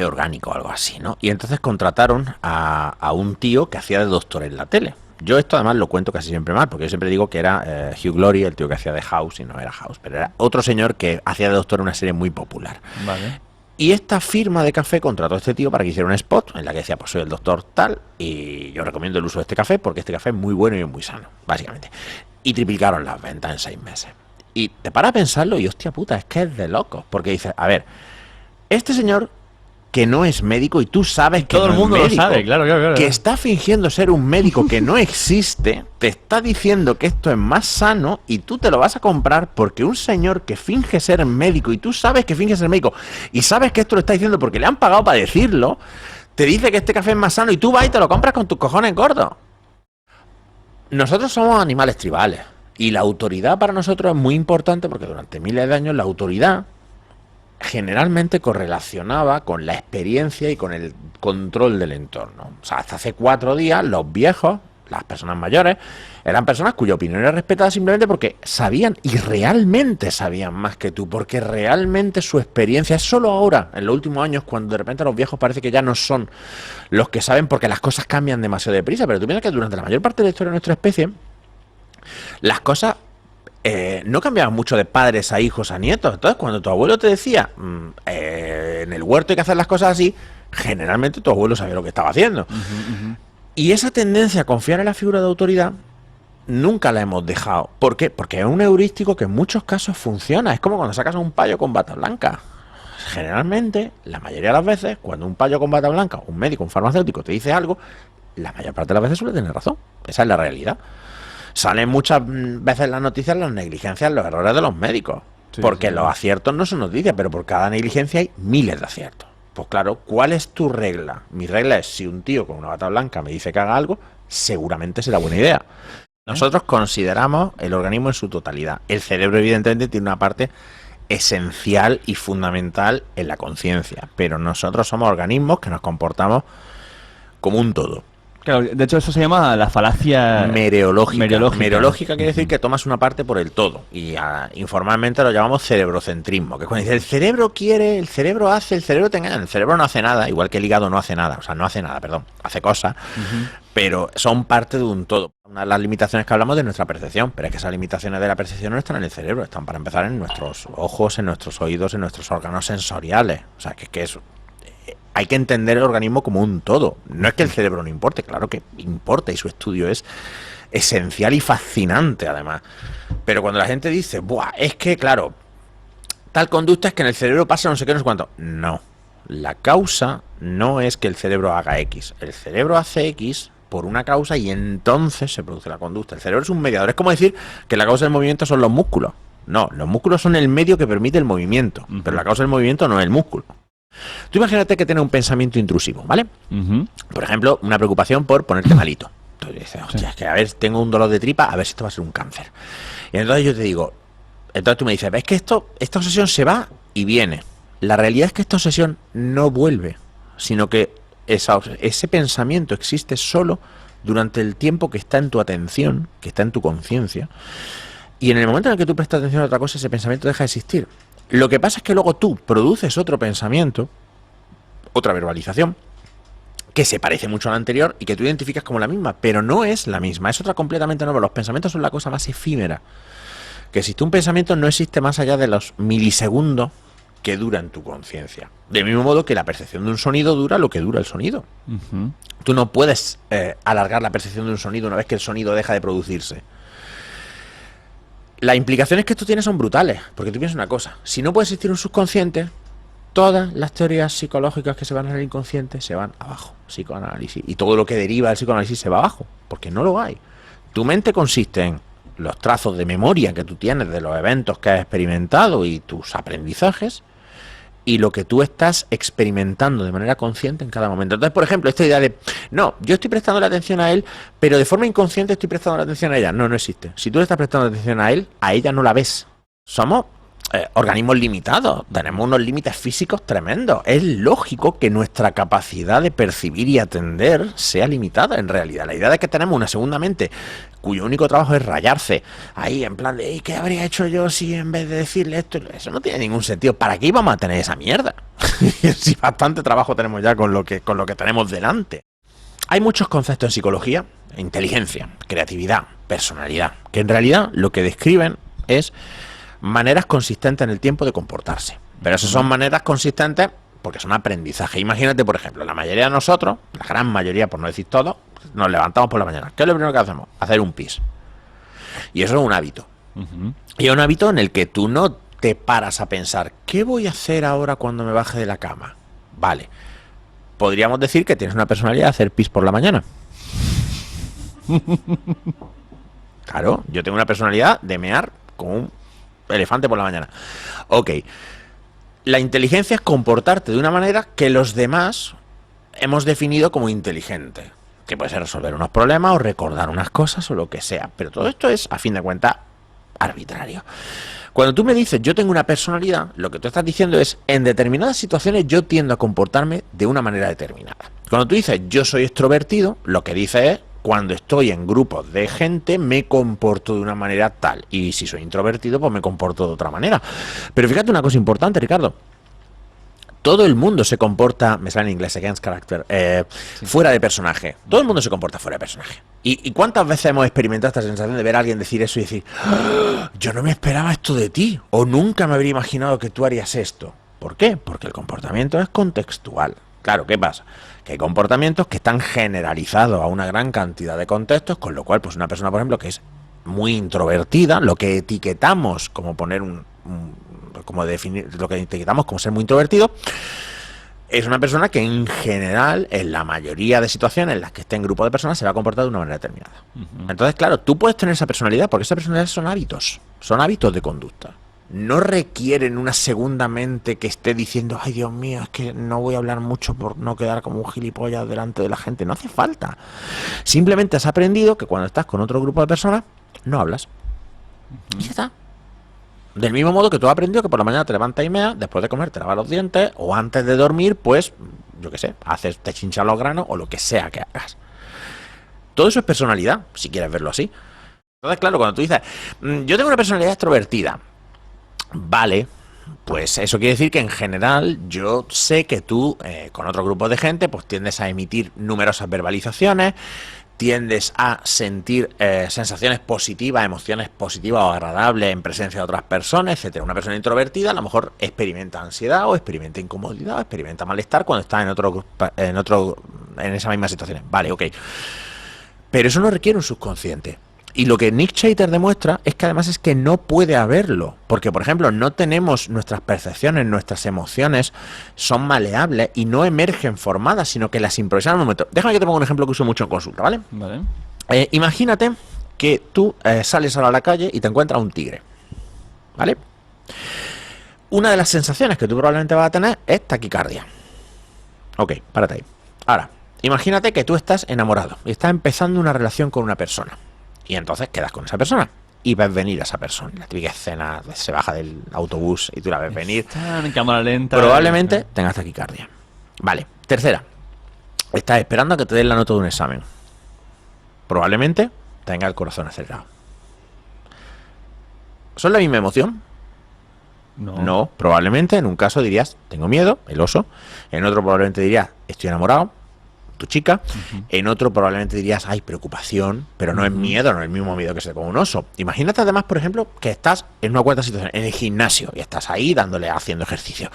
orgánico o algo así, ¿no? Y entonces contrataron a un tío que hacía de doctor en la tele. Yo esto además lo cuento casi siempre mal, porque yo siempre digo que era Hugh Laurie, el tío que hacía de House, y no era House, pero era otro señor que hacía de doctor en una serie muy popular. Vale. Y esta firma de café contrató a este tío para que hiciera un spot en la que decía, pues soy el doctor tal y yo recomiendo el uso de este café porque este café es muy bueno y muy sano, básicamente. Y triplicaron las ventas en 6 meses. Y te paras a pensarlo y hostia puta, es que es de locos. Porque dices, a ver, este señor que no es médico y tú sabes que todo no el mundo es médico, lo sabe, claro. que está fingiendo ser un médico que no existe, te está diciendo que esto es más sano y tú te lo vas a comprar porque un señor que finge ser médico y tú sabes que finge ser médico y sabes que esto lo está diciendo porque le han pagado para decirlo, te dice que este café es más sano y tú vas y te lo compras con tus cojones gordos. Nosotros somos animales tribales y la autoridad para nosotros es muy importante porque durante miles de años la autoridad generalmente correlacionaba con la experiencia y con el control del entorno. O sea, hasta hace 4 días los viejos, las personas mayores, eran personas cuya opinión era respetada simplemente porque sabían y realmente sabían más que tú, porque realmente su experiencia es solo ahora, en los últimos años, cuando de repente los viejos parece que ya no son los que saben porque las cosas cambian demasiado deprisa, pero tú piensas que durante la mayor parte de la historia de nuestra especie, las cosas no cambiaban mucho de padres a hijos a nietos. Entonces, cuando tu abuelo te decía en el huerto hay que hacer las cosas así, generalmente tu abuelo sabía lo que estaba haciendo. Y esa tendencia a confiar en la figura de autoridad nunca la hemos dejado. ¿Por qué? Porque es un heurístico que en muchos casos funciona. Es como cuando sacas a un payo con bata blanca. Generalmente, la mayoría de las veces, cuando un payo con bata blanca, un médico, un farmacéutico te dice algo, la mayor parte de las veces suele tener razón. Esa es la realidad. Salen muchas veces en las noticias las negligencias, los errores de los médicos. Sí, porque los aciertos no son noticias, pero por cada negligencia hay miles de aciertos. Pues claro, ¿cuál es tu regla? Mi regla es, si un tío con una bata blanca me dice que haga algo, seguramente será buena idea. Nosotros consideramos el organismo en su totalidad. El cerebro, evidentemente, tiene una parte esencial y fundamental en la conciencia, pero nosotros somos organismos que nos comportamos como un todo. Claro, de hecho eso se llama la falacia mereológica. Mereológica quiere decir que tomas una parte por el todo y informalmente lo llamamos cerebrocentrismo, que es cuando dice el cerebro quiere, el cerebro hace, el cerebro te engaña, el cerebro no hace nada, igual que el hígado no hace nada, o sea, no hace nada, perdón, hace cosas, pero son parte de un todo. Una de las limitaciones que hablamos de nuestra percepción, pero es que esas limitaciones de la percepción no están en el cerebro, están para empezar en nuestros ojos, en nuestros oídos, en nuestros órganos sensoriales, o sea, que es... Hay que entender el organismo como un todo. No es que el cerebro no importe, claro que importa y su estudio es esencial y fascinante además. Pero cuando la gente dice, buah, es que claro, tal conducta es que en el cerebro pasa no sé qué, no sé cuánto. No, la causa no es que el cerebro haga X. El cerebro hace X por una causa y entonces se produce la conducta. El cerebro es un mediador. Es como decir que la causa del movimiento son los músculos. No, los músculos son el medio que permite el movimiento, pero la causa del movimiento no es el músculo. Tú imagínate que tienes un pensamiento intrusivo, ¿vale? Por ejemplo, una preocupación por ponerte malito. Entonces dices, hostia, es que a ver, tengo un dolor de tripa, a ver si esto va a ser un cáncer. Y entonces yo te digo, entonces tú me dices, ves que esta obsesión se va y viene. La realidad es que esta obsesión no vuelve, sino que ese pensamiento existe solo durante el tiempo que está en tu atención, que está en tu conciencia. Y en el momento en el que tú prestas atención a otra cosa, ese pensamiento deja de existir. Lo que pasa es que luego tú produces otro pensamiento, otra verbalización, que se parece mucho a la anterior y que tú identificas como la misma, pero no es la misma, es otra completamente nueva. Los pensamientos son la cosa más efímera que existe. Un pensamiento no existe más allá de los milisegundos que dura en tu conciencia. Del mismo modo que la percepción de un sonido dura lo que dura el sonido. Tú no puedes alargar la percepción de un sonido una vez que el sonido deja de producirse. Las implicaciones que esto tiene son brutales, porque tú piensas una cosa, si no puede existir un subconsciente, todas las teorías psicológicas que se van al inconsciente se van abajo, psicoanálisis, y todo lo que deriva del psicoanálisis se va abajo, porque no lo hay. Tu mente consiste en los trazos de memoria que tú tienes de los eventos que has experimentado y tus aprendizajes, y lo que tú estás experimentando de manera consciente en cada momento. Entonces, por ejemplo, esta idea de, no, yo estoy prestando la atención a él, pero de forma inconsciente estoy prestando la atención a ella. No, no existe. Si tú le estás prestando atención a él, a ella no la ves. Somos organismos limitados, tenemos unos límites físicos tremendos. Es lógico que nuestra capacidad de percibir y atender sea limitada en realidad. La idea de que tenemos una segunda mente cuyo único trabajo es rayarse ahí en plan de ¿qué habría hecho yo si en vez de decirle esto? Eso no tiene ningún sentido. ¿Para qué íbamos a tener esa mierda? Si bastante trabajo tenemos ya con lo que tenemos delante. Hay muchos conceptos en psicología: inteligencia, creatividad, personalidad, que en realidad lo que describen es maneras consistentes en el tiempo de comportarse. Pero esas son maneras consistentes porque son aprendizaje. Imagínate, por ejemplo, la mayoría de nosotros, la gran mayoría, por no decir todo, nos levantamos por la mañana. ¿Qué es lo primero que hacemos? Hacer un pis. Y eso es un hábito. Y es un hábito en el que tú no te paras a pensar, ¿qué voy a hacer ahora cuando me baje de la cama? Vale. Podríamos decir que tienes una personalidad de hacer pis por la mañana. Claro, yo tengo una personalidad de mear como un elefante por la mañana. Ok. La inteligencia es comportarte de una manera que los demás hemos definido como inteligente. Que puede ser resolver unos problemas o recordar unas cosas o lo que sea. Pero todo esto es, a fin de cuentas, arbitrario. Cuando tú me dices yo tengo una personalidad, lo que tú estás diciendo es en determinadas situaciones yo tiendo a comportarme de una manera determinada. Cuando tú dices yo soy extrovertido, lo que dices es cuando estoy en grupos de gente me comporto de una manera tal. Y si soy introvertido, pues me comporto de otra manera. Pero fíjate una cosa importante, Ricardo. Todo el mundo se comporta, me sale en inglés, against character, fuera de personaje. Todo el mundo se comporta fuera de personaje. ¿Y cuántas veces hemos experimentado esta sensación de ver a alguien decir eso y decir, ¡ah! Yo no me esperaba esto de ti, o nunca me habría imaginado que tú harías esto? ¿Por qué? Porque el comportamiento es contextual. Claro, ¿qué pasa? Que hay comportamientos que están generalizados a una gran cantidad de contextos, con lo cual, pues una persona, por ejemplo, que es muy introvertida, lo que etiquetamos como poner como definir, lo que etiquetamos como ser muy introvertido, es una persona que en general, en la mayoría de situaciones en las que esté en grupo de personas, se va a comportar de una manera determinada. Entonces, claro, tú puedes tener esa personalidad porque esa personalidad son hábitos de conducta. No requieren una segunda mente que esté diciendo, ay Dios mío, es que no voy a hablar mucho por no quedar como un gilipollas delante de la gente. No hace falta. Simplemente has aprendido que cuando estás con otro grupo de personas, no hablas. Y ya está. Del mismo modo que tú has aprendido que por la mañana te levantas y meas, después de comer te lavas los dientes, o antes de dormir, pues, yo qué sé, te chinchas los granos o lo que sea que hagas. Todo eso es personalidad, si quieres verlo así. Entonces, claro, cuando tú dices, yo tengo una personalidad extrovertida, vale, pues eso quiere decir que en general yo sé que tú, con otro grupo de gente, pues tiendes a emitir numerosas verbalizaciones, tiendes a sentir sensaciones positivas, emociones positivas o agradables en presencia de otras personas, etcétera. Una persona introvertida a lo mejor experimenta ansiedad o experimenta incomodidad o experimenta malestar cuando está en esa misma situación. Vale, ok. Pero eso no requiere un subconsciente. Y lo que Nick Chater demuestra es que además es que no puede haberlo. Porque, por ejemplo, no tenemos nuestras percepciones, nuestras emociones son maleables y no emergen formadas, sino que las improvisamos en un momento. Déjame que te ponga un ejemplo que uso mucho en consulta, ¿vale? Vale. Imagínate que tú sales ahora a la calle y te encuentras un tigre, ¿vale? Una de las sensaciones que tú probablemente vas a tener es taquicardia. Ok, párate ahí. Ahora, imagínate que tú estás enamorado y estás empezando una relación con una persona. Y entonces quedas con esa persona y ves venir a esa persona. La típica escena, se baja del autobús y tú la ves venir. Está en cámara lenta. Probablemente tengas taquicardia. Vale, tercera. Estás esperando a que te den la nota de un examen. Probablemente tenga el corazón acelerado. ¿Son la misma emoción? No, probablemente en un caso dirías, tengo miedo, el oso. En otro probablemente dirías, estoy enamorado, tu chica. En otro probablemente dirías, hay preocupación, pero no es miedo, no es el mismo miedo que se con un oso. Imagínate además, por ejemplo, que estás en una cuarta situación, en el gimnasio, y estás ahí dándole, haciendo ejercicio.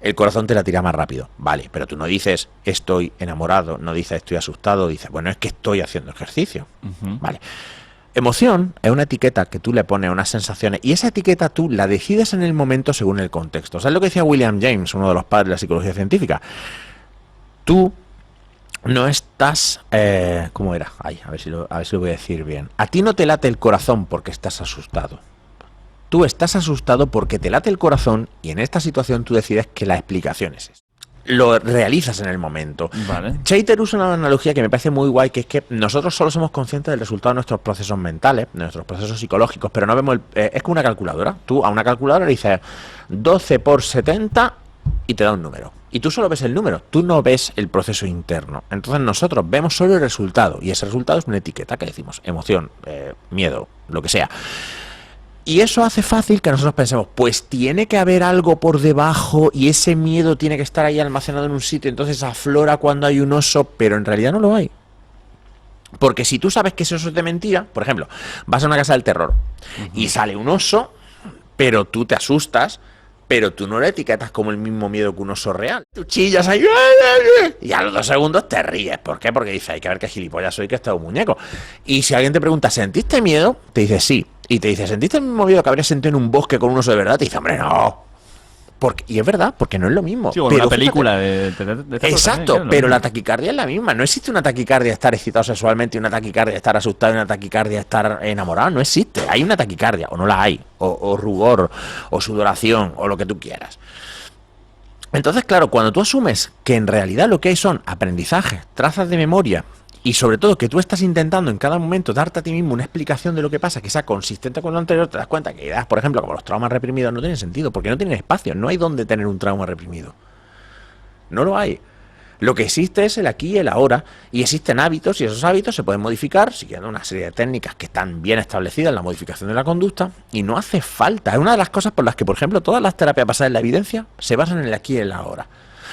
El corazón te la tira más rápido, vale, pero tú no dices estoy enamorado, no dices estoy asustado, dices, bueno, es que estoy haciendo ejercicio, vale. Emoción es una etiqueta que tú le pones a unas sensaciones y esa etiqueta tú la decides en el momento según el contexto. ¿Sabes lo que decía William James, uno de los padres de la psicología científica? Tú no estás... ¿cómo era? Ay, a ver si lo voy a decir bien. A ti no te late el corazón porque estás asustado. Tú estás asustado porque te late el corazón y en esta situación tú decides que la explicación es esta. Lo realizas en el momento. Vale. Chaiter usa una analogía que me parece muy guay, que es que nosotros solo somos conscientes del resultado de nuestros procesos mentales, de nuestros procesos psicológicos, pero no vemos es como una calculadora. Tú a una calculadora le dices 12 por 70 y te da un número. Y tú solo ves el número, tú no ves el proceso interno. Entonces nosotros vemos solo el resultado, y ese resultado es una etiqueta que decimos, emoción, miedo, lo que sea. Y eso hace fácil que nosotros pensemos, pues tiene que haber algo por debajo y ese miedo tiene que estar ahí almacenado en un sitio, entonces aflora cuando hay un oso, pero en realidad no lo hay. Porque si tú sabes que ese oso es de mentira, por ejemplo, vas a una casa del terror y sale un oso, pero tú te asustas, pero tú no le etiquetas como el mismo miedo que un oso real. Tú chillas ahí y a los 2 segundos te ríes. ¿Por qué? Porque dices, hay que ver qué gilipollas soy, que este es un muñeco. Y si alguien te pregunta, ¿sentiste miedo? Te dice sí. Y te dice, ¿sentiste el mismo miedo que habrías sentido en un bosque con un oso de verdad? Te dice, hombre, no. Y es verdad, porque no es lo mismo. Sí, o pero una película fíjate, de exacto, también, pero la taquicardia es la misma. No existe una taquicardia de estar excitado sexualmente y una taquicardia de estar asustado y una taquicardia de estar enamorado. No existe. Hay una taquicardia, o no la hay. O rubor, o sudoración, o lo que tú quieras. Entonces, claro, cuando tú asumes que en realidad lo que hay son aprendizajes, trazas de memoria, y sobre todo que tú estás intentando en cada momento darte a ti mismo una explicación de lo que pasa que sea consistente con lo anterior, te das cuenta que ideas, por ejemplo, como los traumas reprimidos no tienen sentido, porque no tienen espacio, no hay donde tener un trauma reprimido. No lo hay. Lo que existe es el aquí y el ahora, y existen hábitos, y esos hábitos se pueden modificar siguiendo una serie de técnicas que están bien establecidas en la modificación de la conducta, y no hace falta. Es una de las cosas por las que, por ejemplo, todas las terapias basadas en la evidencia se basan en el aquí y el ahora.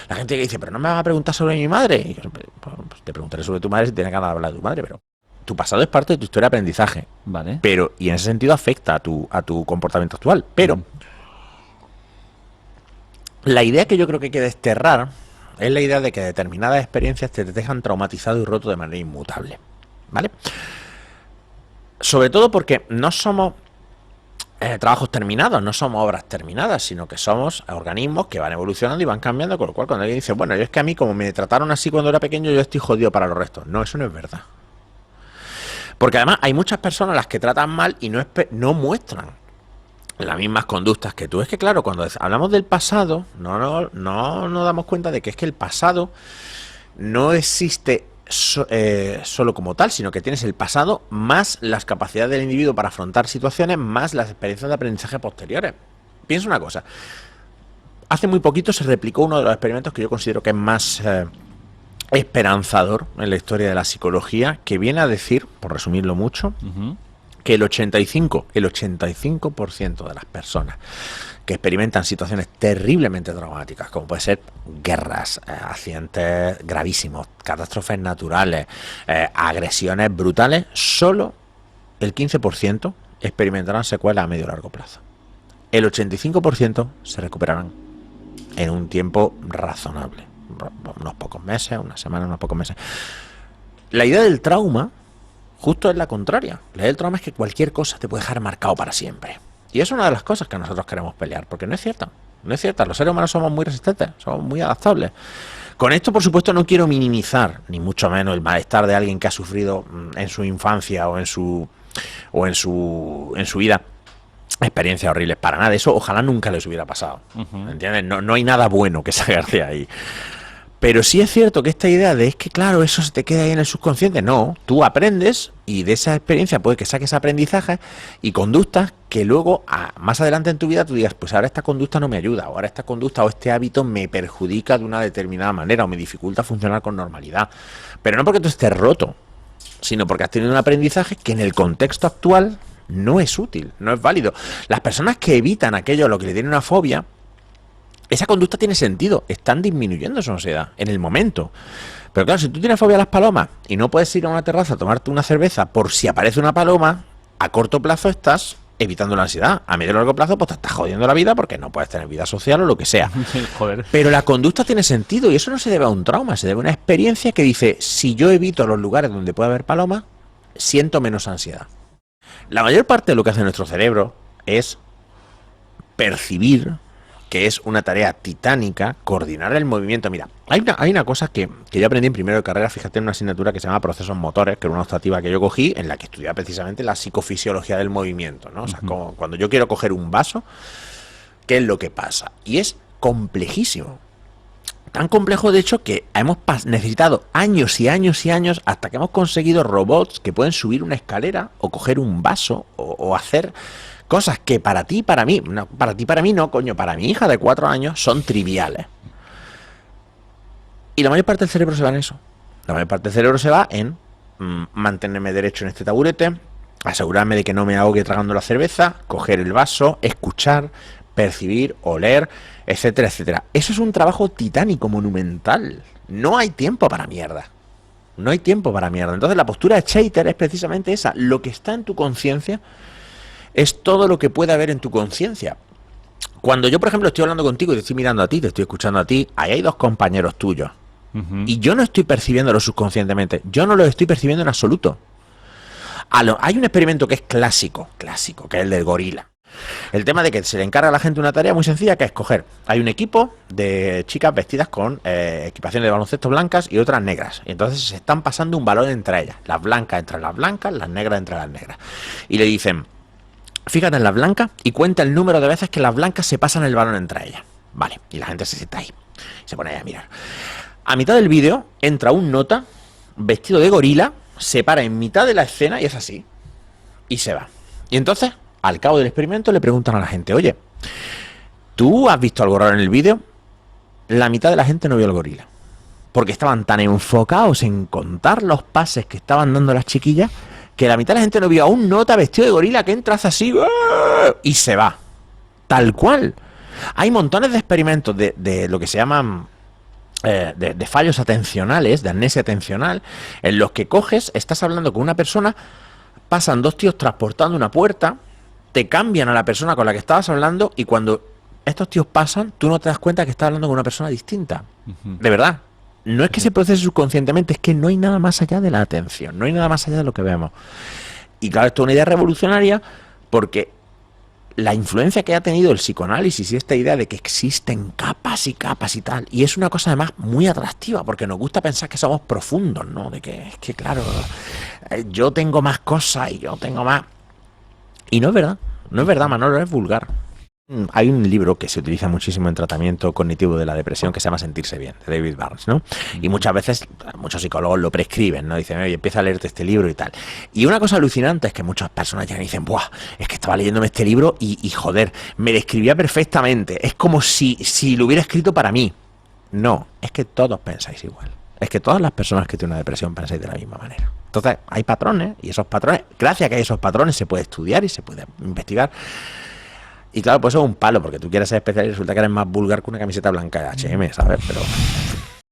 La gente que dice, pero no me vas a preguntar sobre mi madre. Y yo, pues te preguntaré sobre tu madre si tienes ganas de hablar de tu madre, pero tu pasado es parte de tu historia de aprendizaje. Vale. Pero, y en ese sentido afecta a tu comportamiento actual. Pero la idea que yo creo que hay que desterrar es la idea de que determinadas experiencias te dejan traumatizado y roto de manera inmutable. ¿Vale? Sobre todo porque no somos trabajos terminados, no somos obras terminadas, sino que somos organismos que van evolucionando y van cambiando, con lo cual cuando alguien dice, bueno, yo es que a mí como me trataron así cuando era pequeño, yo estoy jodido para los restos. No, eso no es verdad. Porque además hay muchas personas a las que tratan mal y no muestran las mismas conductas que tú. Es que claro, cuando hablamos del pasado, no nos damos cuenta de que es que el pasado no existe solo como tal, sino que tienes el pasado más las capacidades del individuo para afrontar situaciones, más las experiencias de aprendizaje posteriores. Piensa una cosa. Hace muy poquito se replicó uno de los experimentos que yo considero que es más esperanzador en la historia de la psicología, que viene a decir, por resumirlo mucho, que el 85% de las personas que experimentan situaciones terriblemente traumáticas, como puede ser guerras, accidentes gravísimos, catástrofes naturales, agresiones brutales, solo el 15% experimentarán secuelas a medio y largo plazo. El 85% se recuperarán en un tiempo razonable, unos pocos meses, una semana, unos pocos meses. La idea del trauma justo es la contraria. La idea del trauma es que cualquier cosa te puede dejar marcado para siempre. Y es una de las cosas que nosotros queremos pelear, porque no es cierta. No es cierta. Los seres humanos somos muy resistentes, somos muy adaptables. Con esto, por supuesto, no quiero minimizar, ni mucho menos, el malestar de alguien que ha sufrido en su infancia o en su vida experiencias horribles. Para nada. Eso ojalá nunca les hubiera pasado. ¿Entiendes? No hay nada bueno que sacar de ahí. Pero sí es cierto que esta idea de es que, claro, eso se te queda ahí en el subconsciente. No, tú aprendes y de esa experiencia puede que saques aprendizajes y conductas que luego, más adelante en tu vida, tú digas, pues ahora esta conducta no me ayuda, o ahora esta conducta o este hábito me perjudica de una determinada manera o me dificulta funcionar con normalidad. Pero no porque tú estés roto, sino porque has tenido un aprendizaje que en el contexto actual no es útil, no es válido. Las personas que evitan aquello a lo que le tienen una fobia, esa conducta tiene sentido, están disminuyendo su ansiedad en el momento. Pero claro, si tú tienes fobia a las palomas y no puedes ir a una terraza a tomarte una cerveza por si aparece una paloma, a corto plazo estás evitando la ansiedad. A medio y largo plazo pues te estás jodiendo la vida porque no puedes tener vida social o lo que sea. Joder. Pero la conducta tiene sentido y eso no se debe a un trauma, se debe a una experiencia que dice, si yo evito los lugares donde puede haber palomas, siento menos ansiedad. La mayor parte de lo que hace nuestro cerebro es percibir, que es una tarea titánica, coordinar el movimiento. Mira, hay una cosa que yo aprendí en primero de carrera, fíjate, en una asignatura que se llama procesos motores, que era una optativa que yo cogí, en la que estudiaba precisamente la psicofisiología del movimiento, ¿no? O sea, cuando yo quiero coger un vaso, ¿qué es lo que pasa? Y es complejísimo. Tan complejo, de hecho, que hemos necesitado años y años y años hasta que hemos conseguido robots que pueden subir una escalera o coger un vaso o hacer cosas que para ti y para mí, no, para ti y para mí no, coño, para mi hija de 4 años son triviales. Y la mayor parte del cerebro se va en eso. La mayor parte del cerebro se va en mantenerme derecho en este taburete, asegurarme de que no me ahogue tragando la cerveza, coger el vaso, escuchar, percibir, oler, etcétera, etcétera. Eso es un trabajo titánico, monumental. No hay tiempo para mierda. No hay tiempo para mierda. Entonces la postura de Scheiter es precisamente esa. Lo que está en tu conciencia es todo lo que puede haber en tu conciencia. Cuando yo, por ejemplo, estoy hablando contigo y te estoy mirando a ti, te estoy escuchando a ti, ahí hay dos compañeros tuyos. Y yo no estoy percibiéndolo subconscientemente. Yo no lo estoy percibiendo en absoluto. Hay un experimento que es clásico, que es el del gorila. El tema de que se le encarga a la gente una tarea muy sencilla, que es coger. Hay un equipo de chicas vestidas con equipaciones de baloncesto blancas y otras negras. Y entonces se están pasando un balón entre ellas. Las blancas entre las blancas, las negras entre las negras. Y le dicen, fíjate en las blancas y cuenta el número de veces que las blancas se pasan el balón entre ellas. Vale, y la gente se sienta ahí. Se pone ahí a mirar. A mitad del vídeo entra un nota vestido de gorila, se para en mitad de la escena y es así. Y se va. Y entonces, al cabo del experimento, le preguntan a la gente, oye, ¿tú has visto algo raro en el vídeo? La mitad de la gente no vio al gorila. Porque estaban tan enfocados en contar los pases que estaban dando las chiquillas, que la mitad de la gente no vio a un nota vestido de gorila que entra así y se va. Tal cual. Hay montones de experimentos de lo que se llaman de fallos atencionales, de amnesia atencional, en los que coges, estás hablando con una persona, pasan dos tíos transportando una puerta, te cambian a la persona con la que estabas hablando y cuando estos tíos pasan, tú no te das cuenta que estás hablando con una persona distinta. De verdad. No es que se procese subconscientemente, es que no hay nada más allá de la atención, no hay nada más allá de lo que vemos. Y claro, esto es una idea revolucionaria porque la influencia que ha tenido el psicoanálisis y esta idea de que existen capas y capas y tal, y es una cosa además muy atractiva porque nos gusta pensar que somos profundos, ¿no? De que es que claro, yo tengo más cosas y yo tengo más... Y no es verdad, Manolo, es vulgar. Hay un libro que se utiliza muchísimo en tratamiento cognitivo de la depresión que se llama Sentirse Bien, de David Barnes, ¿no? Y muchas veces, muchos psicólogos lo prescriben, ¿no? Dicen, oye, empieza a leerte este libro y tal. Y una cosa alucinante es que muchas personas llegan y dicen, ¡buah! Es que estaba leyéndome este libro y joder, me describía perfectamente. Es como si lo hubiera escrito para mí. No, es que todos pensáis igual. Es que todas las personas que tienen una depresión pensáis de la misma manera. Entonces, hay patrones, y esos patrones, gracias a que hay esos patrones, se puede estudiar y se puede investigar. Y claro, pues eso es un palo, porque tú quieres ser especial y resulta que eres más vulgar que una camiseta blanca de H&M, ¿sabes? Pero...